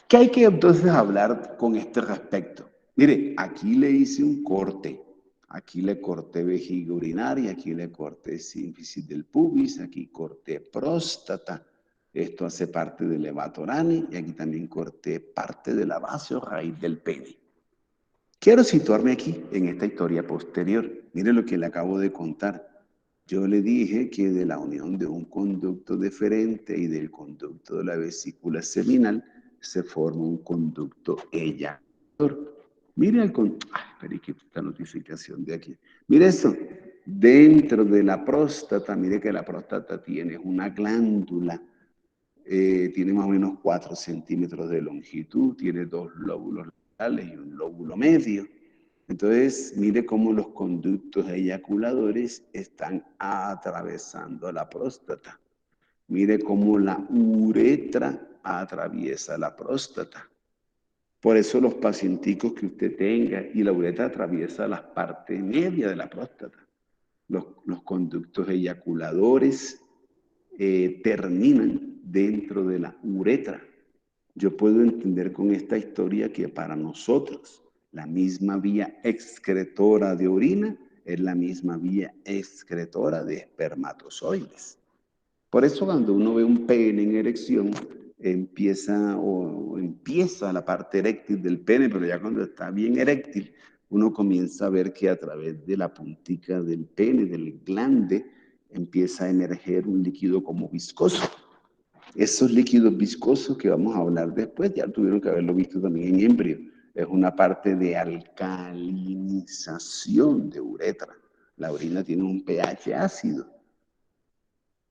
¿Qué hay que entonces hablar con este respecto? Mire, aquí le hice un corte. Aquí le corté vejiga urinaria, aquí le corté sínfisis del pubis, aquí corté próstata. Esto hace parte del levatorani y aquí también corté parte de la base o raíz del pene. Quiero situarme aquí en esta historia posterior. Mire lo que le acabo de contar. Yo le dije que de la unión de un conducto deferente y del conducto de la vesícula seminal se forma un conducto eyaculador. Mire espere que esta notificación de aquí. Mire esto. Dentro de la próstata, mire que la próstata tiene una glándula, tiene más o menos 4 centímetros de longitud, tiene 2 lóbulos laterales y un lóbulo medio. Entonces, mire cómo los conductos eyaculadores están atravesando la próstata. Mire cómo la uretra atraviesa la próstata. Por eso los pacienticos que usted tenga y la uretra atraviesa las partes medias de la próstata. Los conductos eyaculadores terminan dentro de la uretra. Yo puedo entender con esta historia que para nosotros la misma vía excretora de orina es la misma vía excretora de espermatozoides. Por eso cuando uno ve un pene en erección, empieza la parte eréctil del pene, pero ya cuando está bien eréctil, uno comienza a ver que a través de la puntica del pene, del glande, empieza a emerger un líquido como viscoso. Esos líquidos viscosos que vamos a hablar después, ya tuvieron que haberlo visto también en embrio. Es una parte de alcalinización de uretra. La orina tiene un pH ácido.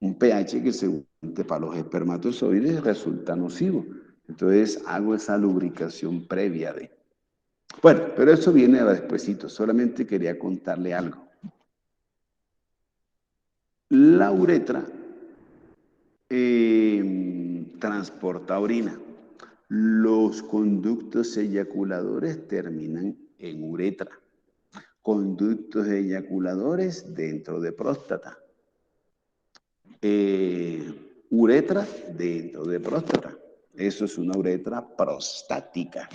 Un pH que seguramente para los espermatozoides resulta nocivo. Entonces hago esa lubricación previa de... Bueno, pero eso viene despuesito. Solamente quería contarle algo. La uretra transporta orina. Los conductos eyaculadores terminan en uretra. Conductos eyaculadores dentro de próstata. Uretra dentro de próstata. Eso es una uretra prostática.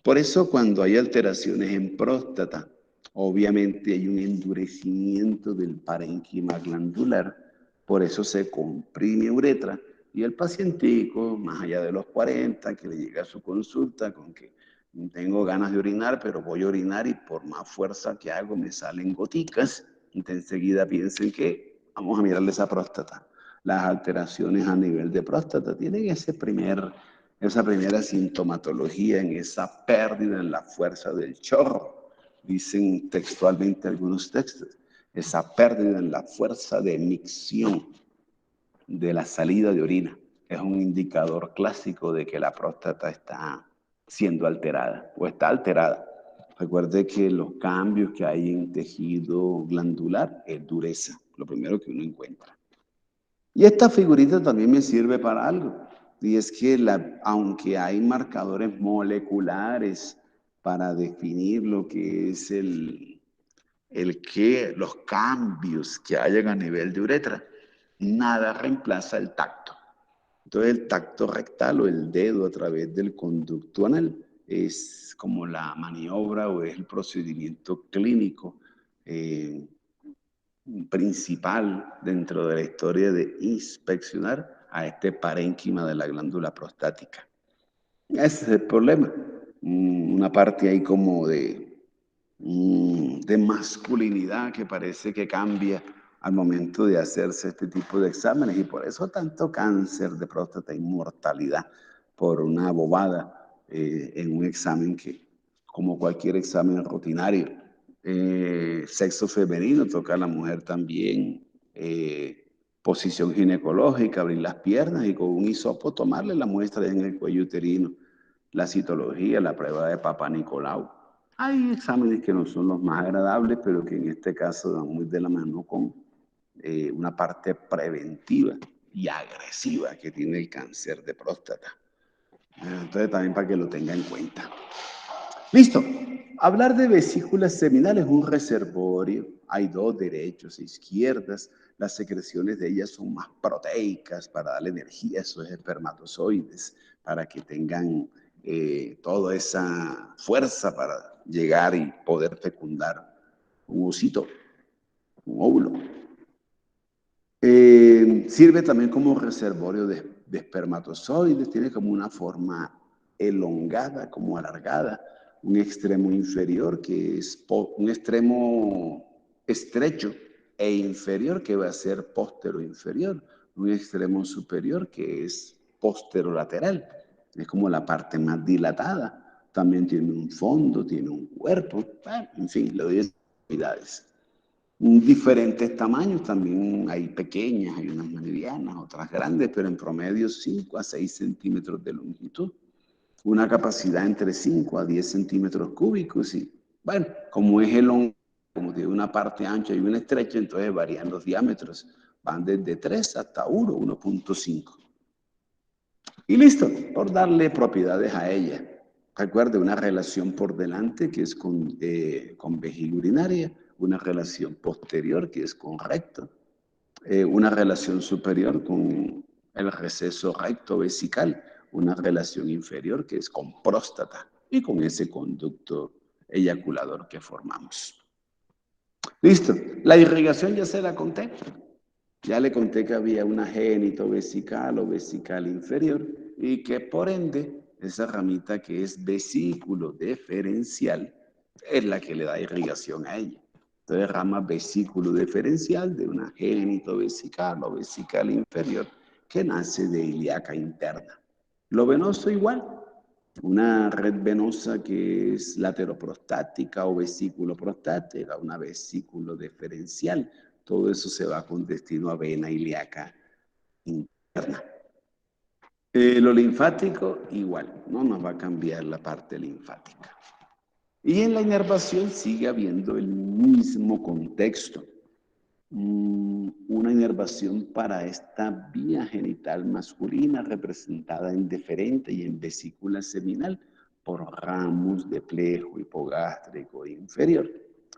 Por eso cuando hay alteraciones en próstata, obviamente hay un endurecimiento del parénquima glandular, por eso se comprime uretra y el pacientico, más allá de los 40, que le llega a su consulta con que tengo ganas de orinar, pero voy a orinar y por más fuerza que hago me salen goticas, entonces enseguida piensen que vamos a mirarle esa próstata. Las alteraciones a nivel de próstata tienen esa primera sintomatología en esa pérdida en la fuerza del chorro. Dicen textualmente algunos textos, esa pérdida en la fuerza de micción de la salida de orina. Es un indicador clásico de que la próstata está siendo alterada o está alterada. Recuerde que los cambios que hay en tejido glandular es dureza, lo primero que uno encuentra. Y esta figurita también me sirve para algo, y es que aunque hay marcadores moleculares para definir lo que es los cambios que hayan a nivel de uretra, nada reemplaza el tacto. Entonces el tacto rectal o el dedo a través del conducto anal es como la maniobra o es el procedimiento clínico principal dentro de la historia de inspeccionar a este parénquima de la glándula prostática. Ese es el problema. Una parte ahí como de masculinidad que parece que cambia al momento de hacerse este tipo de exámenes y por eso tanto cáncer de próstata y mortalidad por una bobada en un examen que, como cualquier examen rutinario, sexo femenino, toca a la mujer también, posición ginecológica, abrir las piernas y con un hisopo tomarle la muestra en el cuello uterino, la citología, la prueba de Papá Nicolau. Hay exámenes que no son los más agradables, pero que en este caso dan muy de la mano con una parte preventiva y agresiva que tiene el cáncer de próstata. Entonces también para que lo tenga en cuenta. Listo. Hablar de vesículas seminales es un reservorio. Hay dos, derechos e izquierdas. Las secreciones de ellas son más proteicas para darle energía a esos espermatozoides, para que tengan toda esa fuerza para llegar y poder fecundar un osito, un óvulo. Sirve también como reservorio de espermatozoides, tiene como una forma elongada, como alargada, un extremo inferior que es un extremo estrecho e inferior que va a ser póstero-inferior, un extremo superior que es póstero-lateral, es como la parte más dilatada, también tiene un fondo, tiene un cuerpo, en fin, le doy actividades. Diferentes tamaños, también hay pequeñas, hay unas medianas, otras grandes, pero en promedio 5 a 6 centímetros de longitud. Una capacidad entre 5 a 10 centímetros cúbicos y, bueno, como es el hongo, como tiene una parte ancha y una estrecha, entonces varían los diámetros, van desde 3 hasta 1.5. Y listo, por darle propiedades a ella. Recuerde, una relación por delante que es con vejiga urinaria, una relación posterior que es con recto, una relación superior con el receso recto vesical, una relación inferior que es con próstata y con ese conducto eyaculador que formamos. Listo, la irrigación ya se la conté. Ya le conté que había una génito vesical o vesical inferior y que por ende esa ramita que es vesículo deferencial es la que le da irrigación a ella. Entonces rama vesículo deferencial de una génito vesical o vesical inferior que nace de ilíaca interna. Lo venoso igual, una red venosa que es lateroprostática o vesículo prostática, una vesículo deferencial. Todo eso se va con destino a vena ilíaca interna. Lo linfático, igual, no nos va a cambiar la parte linfática. Y en la inervación sigue habiendo el mismo contexto. Una inervación para esta vía genital masculina representada en deferente y en vesícula seminal por ramos de plejo hipogástrico inferior,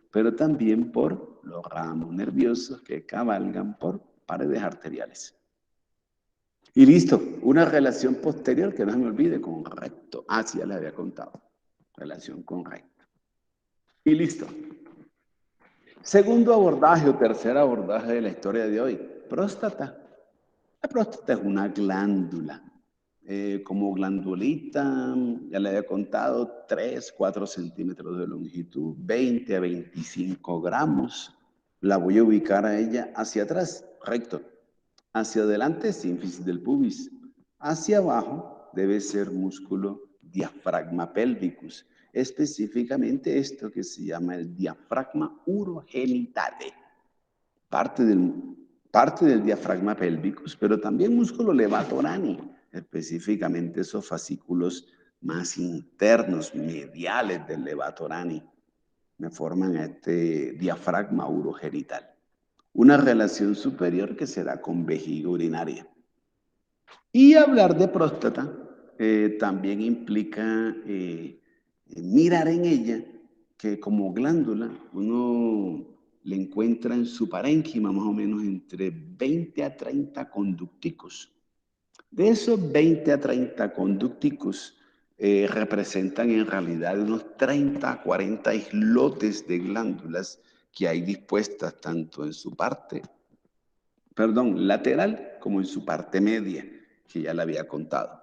pero también por los ramos nerviosos que cabalgan por paredes arteriales. Y listo, una relación posterior que no se me olvide con recto. Ah, sí, ya les había contado. Relación con recto. Y listo. Segundo abordaje o tercer abordaje de la historia de hoy, próstata. La próstata es una glándula. Como glandulita, ya le había contado, 3, 4 centímetros de longitud, 20 a 25 gramos. La voy a ubicar a ella hacia atrás, recto. Hacia adelante, sínfisis del pubis. Hacia abajo debe ser músculo diafragma pelvicus. Específicamente esto que se llama el diafragma urogenitale. Parte del diafragma pelvicus, pero también músculo levatorani, específicamente esos fascículos más internos, mediales del levatorani, me forman este diafragma urogenital. Una relación superior que se da con vejiga urinaria. Y hablar de próstata también implica mirar en ella que como glándula uno le encuentra en su parénquima más o menos entre 20 a 30 conducticos. De esos 20 a 30 conducticos representan en realidad unos 30 a 40 islotes de glándulas que hay dispuestas tanto en su parte, lateral como en su parte media, que ya la había contado.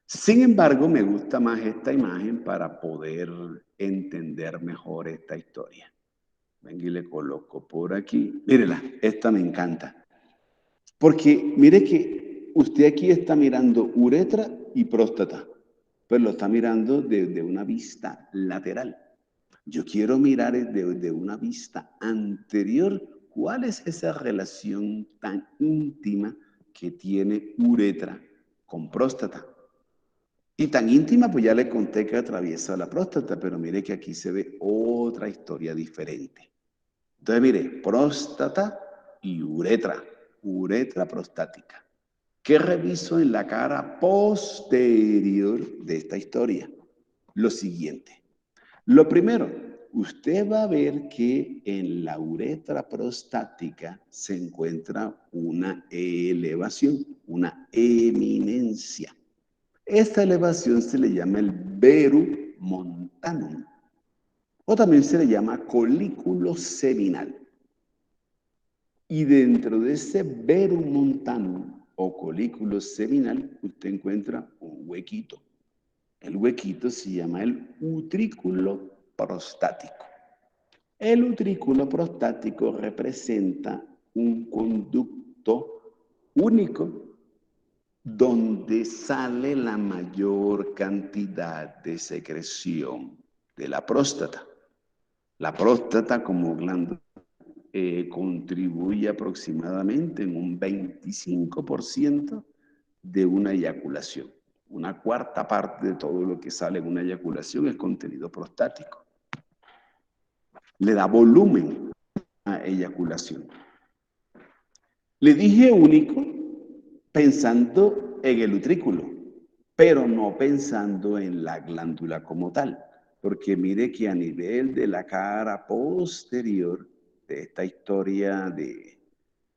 Sin embargo, me gusta más esta imagen para poder entender mejor esta historia. Venga y le coloco por aquí. Mírela, esta me encanta. Porque mire que usted aquí está mirando uretra y próstata, pero lo está mirando desde una vista lateral. Yo quiero mirar desde una vista anterior cuál es esa relación tan íntima que tiene uretra con próstata. Y tan íntima, pues ya le conté que atraviesa la próstata, pero mire que aquí se ve otra historia diferente. Entonces, mire, próstata y uretra prostática. ¿Qué reviso en la cara posterior de esta historia? Lo siguiente. Lo primero, usted va a ver que en la uretra prostática se encuentra una elevación, una eminencia. Esta elevación se le llama el verum montanum o también se le llama colículo seminal. Y dentro de ese verum montanum o colículo seminal usted encuentra un huequito. El huequito se llama el utrículo prostático. El utrículo prostático representa un conducto único donde sale la mayor cantidad de secreción de la próstata. La próstata como glándula contribuye aproximadamente en un 25% de una eyaculación. Una cuarta parte de todo lo que sale en una eyaculación es contenido prostático. Le da volumen a eyaculación. Le dije único pensando en el utrículo, pero no pensando en la glándula como tal. Porque mire que a nivel de la cara posterior de esta historia de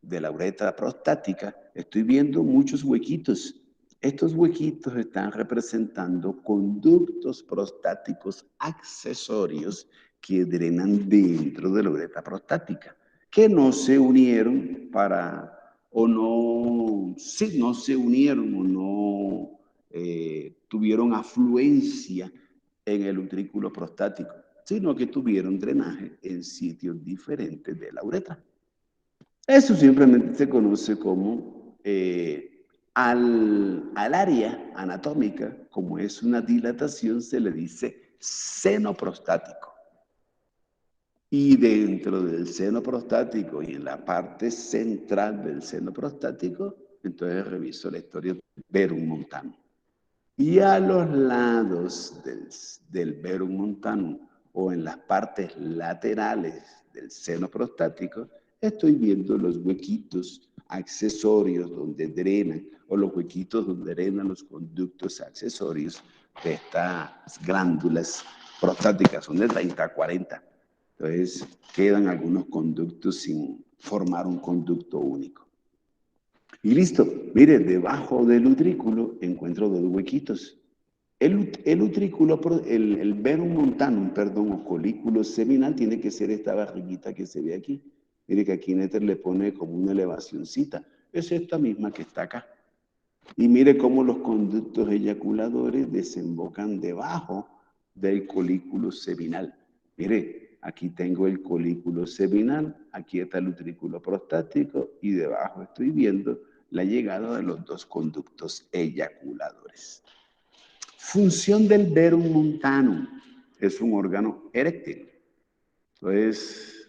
de la uretra prostática, estoy viendo muchos huequitos. Estos huequitos están representando conductos prostáticos accesorios que drenan dentro de la uretra prostática, que no se unieron no se unieron o no tuvieron afluencia en el utrículo prostático, sino que tuvieron drenaje en sitios diferentes de la uretra. Eso simplemente se conoce como al área anatómica, como es una dilatación, se le dice seno prostático. Y dentro del seno prostático y en la parte central del seno prostático, entonces reviso la historia del verum montanum. Y a los lados del verum montanum o en las partes laterales del seno prostático, estoy viendo los huequitos accesorios donde drenan, o los huequitos donde drenan los conductos accesorios de estas glándulas prostáticas, son de 30 a 40. Entonces, quedan algunos conductos sin formar un conducto único. Y listo, mire, debajo del utrículo encuentro dos huequitos. El utrículo, el verum montanum, perdón, o colículo seminal, tiene que ser esta barriguita que se ve aquí. Mire que aquí Néter le pone como una elevacioncita. Es esta misma que está acá. Y mire cómo los conductos eyaculadores desembocan debajo del colículo seminal. Mire, aquí tengo el colículo seminal, aquí está el utrículo prostático y debajo estoy viendo la llegada de los dos conductos eyaculadores. Función del verum montanum. Es un órgano eréctil. Entonces,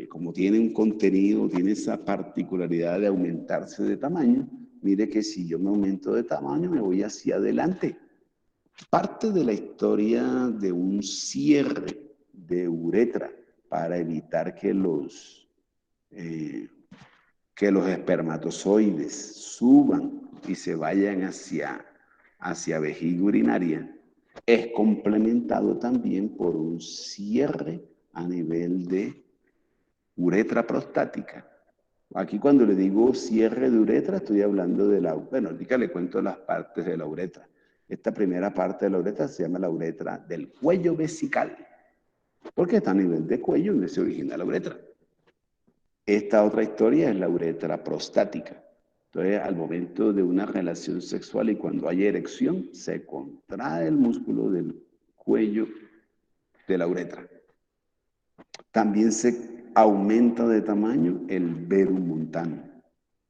como tiene un contenido, tiene esa particularidad de aumentarse de tamaño, mire que si yo me aumento de tamaño, me voy hacia adelante. Parte de la historia de un cierre de uretra para evitar que los espermatozoides suban y se vayan hacia vejiga urinaria, es complementado también por un cierre a nivel de uretra prostática. Aquí cuando le digo cierre de uretra, estoy hablando de bueno, ahorita le cuento las partes de la uretra. Esta primera parte de la uretra se llama la uretra del cuello vesical, porque está a nivel de cuello donde se origina la uretra. Esta otra historia es la uretra prostática. Entonces, al momento de una relación sexual y cuando hay erección, se contrae el músculo del cuello de la uretra. También se aumenta de tamaño el verum montanum.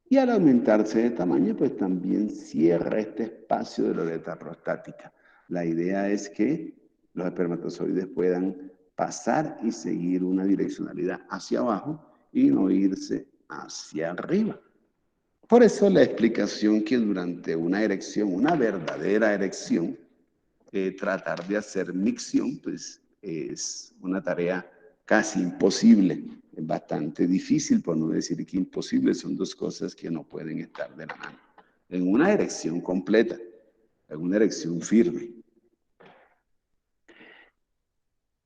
Y al aumentarse de tamaño, pues también cierra este espacio de la uretra prostática. La idea es que los espermatozoides puedan pasar y seguir una direccionalidad hacia abajo y no irse hacia arriba. Por eso la explicación que durante una erección, una verdadera erección, tratar de hacer micción, pues es una tarea casi imposible, es bastante difícil, por no decir que imposible, son dos cosas que no pueden estar de la mano. En una erección completa, en una erección firme.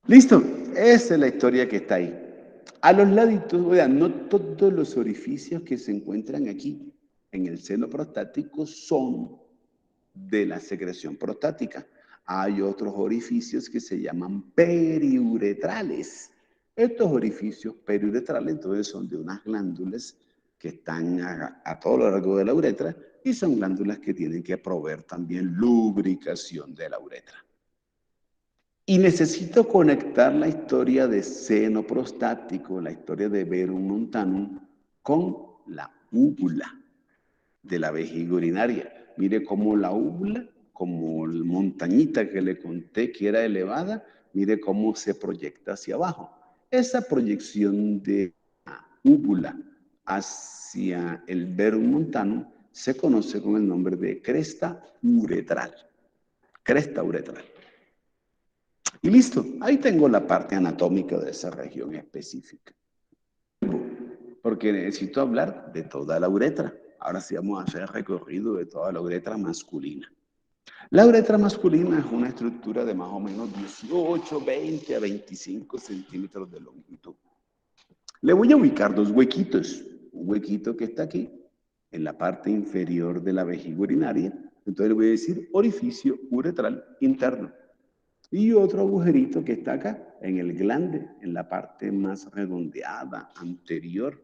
Listo, esa es la historia que está ahí. A los laditos, vean, no todos los orificios que se encuentran aquí en el seno prostático son de la secreción prostática. Hay otros orificios que se llaman periuretrales. Estos orificios periuretrales entonces son de unas glándulas que están a todo lo largo de la uretra y son glándulas que tienen que proveer también lubricación de la uretra. Y necesito conectar la historia de seno prostático, la historia de verum montanum, con la úvula de la vejiga urinaria. Mire cómo la úvula, como la montañita que le conté que era elevada, mire cómo se proyecta hacia abajo. Esa proyección de la úvula hacia el verum montanum se conoce con el nombre de cresta uretral. Cresta uretral. Y listo, ahí tengo la parte anatómica de esa región específica. Porque necesito hablar de toda la uretra. Ahora sí vamos a hacer recorrido de toda la uretra masculina. La uretra masculina es una estructura de más o menos 18, 20 a 25 centímetros de longitud. Le voy a ubicar dos huequitos. un huequito que está aquí, en la parte inferior de la vejiga urinaria. Entonces le voy a decir orificio uretral interno. Y otro agujerito que está acá, en el glande, en la parte más redondeada, anterior,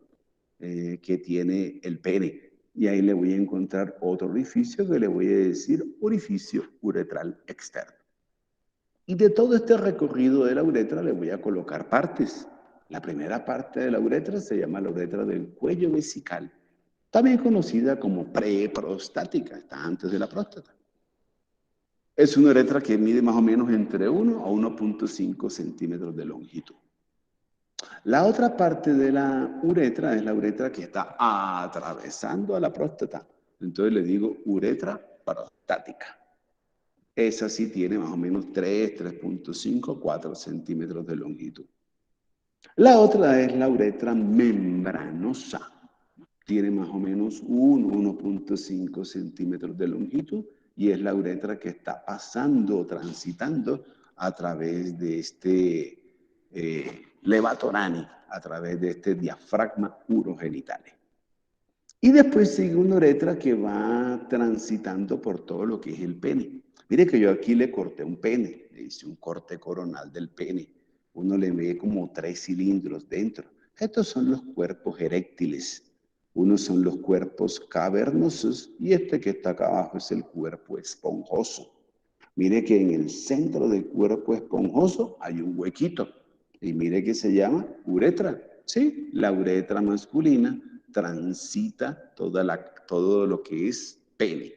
que tiene el pene. Y ahí le voy a encontrar otro orificio que le voy a decir orificio uretral externo. Y de todo este recorrido de la uretra le voy a colocar partes. La primera parte de la uretra se llama la uretra del cuello vesical, también conocida como preprostática, está antes de la próstata. Es una uretra que mide más o menos entre 1 a 1.5 centímetros de longitud. La otra parte de la uretra es la uretra que está atravesando a la próstata. Entonces le digo uretra prostática. Esa sí tiene más o menos 3.5, 4 centímetros de longitud. La otra es la uretra membranosa. Tiene más o menos 1.5 centímetros de longitud y es la uretra que está pasando o transitando a través de este levatorani, a través de este diafragma urogenital. Y después sigue una uretra que va transitando por todo lo que es el pene. Mire que yo aquí le corté un pene, le hice un corte coronal del pene. Uno le ve como 3 cilindros dentro. Estos son los cuerpos eréctiles. Unos son los cuerpos cavernosos y este que está acá abajo es el cuerpo esponjoso. Mire que en el centro del cuerpo esponjoso hay un huequito. Y mire que se llama uretra. Sí, la uretra masculina transita todo lo que es pene.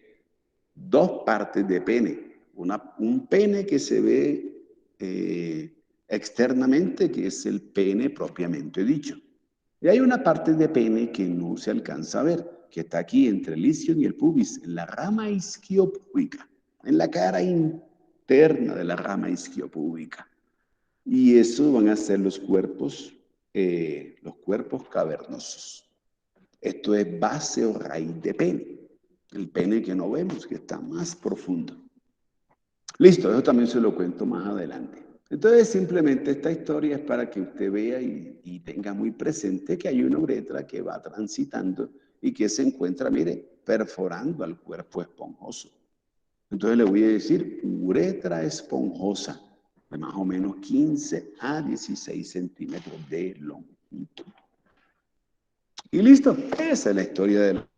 Dos partes de pene. Un pene que se ve externamente, que es el pene propiamente dicho. Y hay una parte de pene que no se alcanza a ver, que está aquí entre el isquion y el pubis, en la rama isquiopúbica, en la cara interna de la rama isquiopúbica. Y eso van a ser los cuerpos cavernosos. Esto es base o raíz de pene. El pene que no vemos, que está más profundo. Listo, eso también se lo cuento más adelante. Entonces, simplemente esta historia es para que usted vea y tenga muy presente que hay una uretra que va transitando y que se encuentra, mire, perforando al cuerpo esponjoso. Entonces le voy a decir uretra esponjosa, de más o menos 15 a 16 centímetros de longitud. Y listo, esa es la historia de la...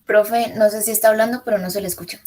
Profe, no sé si está hablando, pero no se le escucha.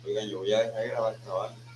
Oigan, yo voy a dejar de grabar esta vaina.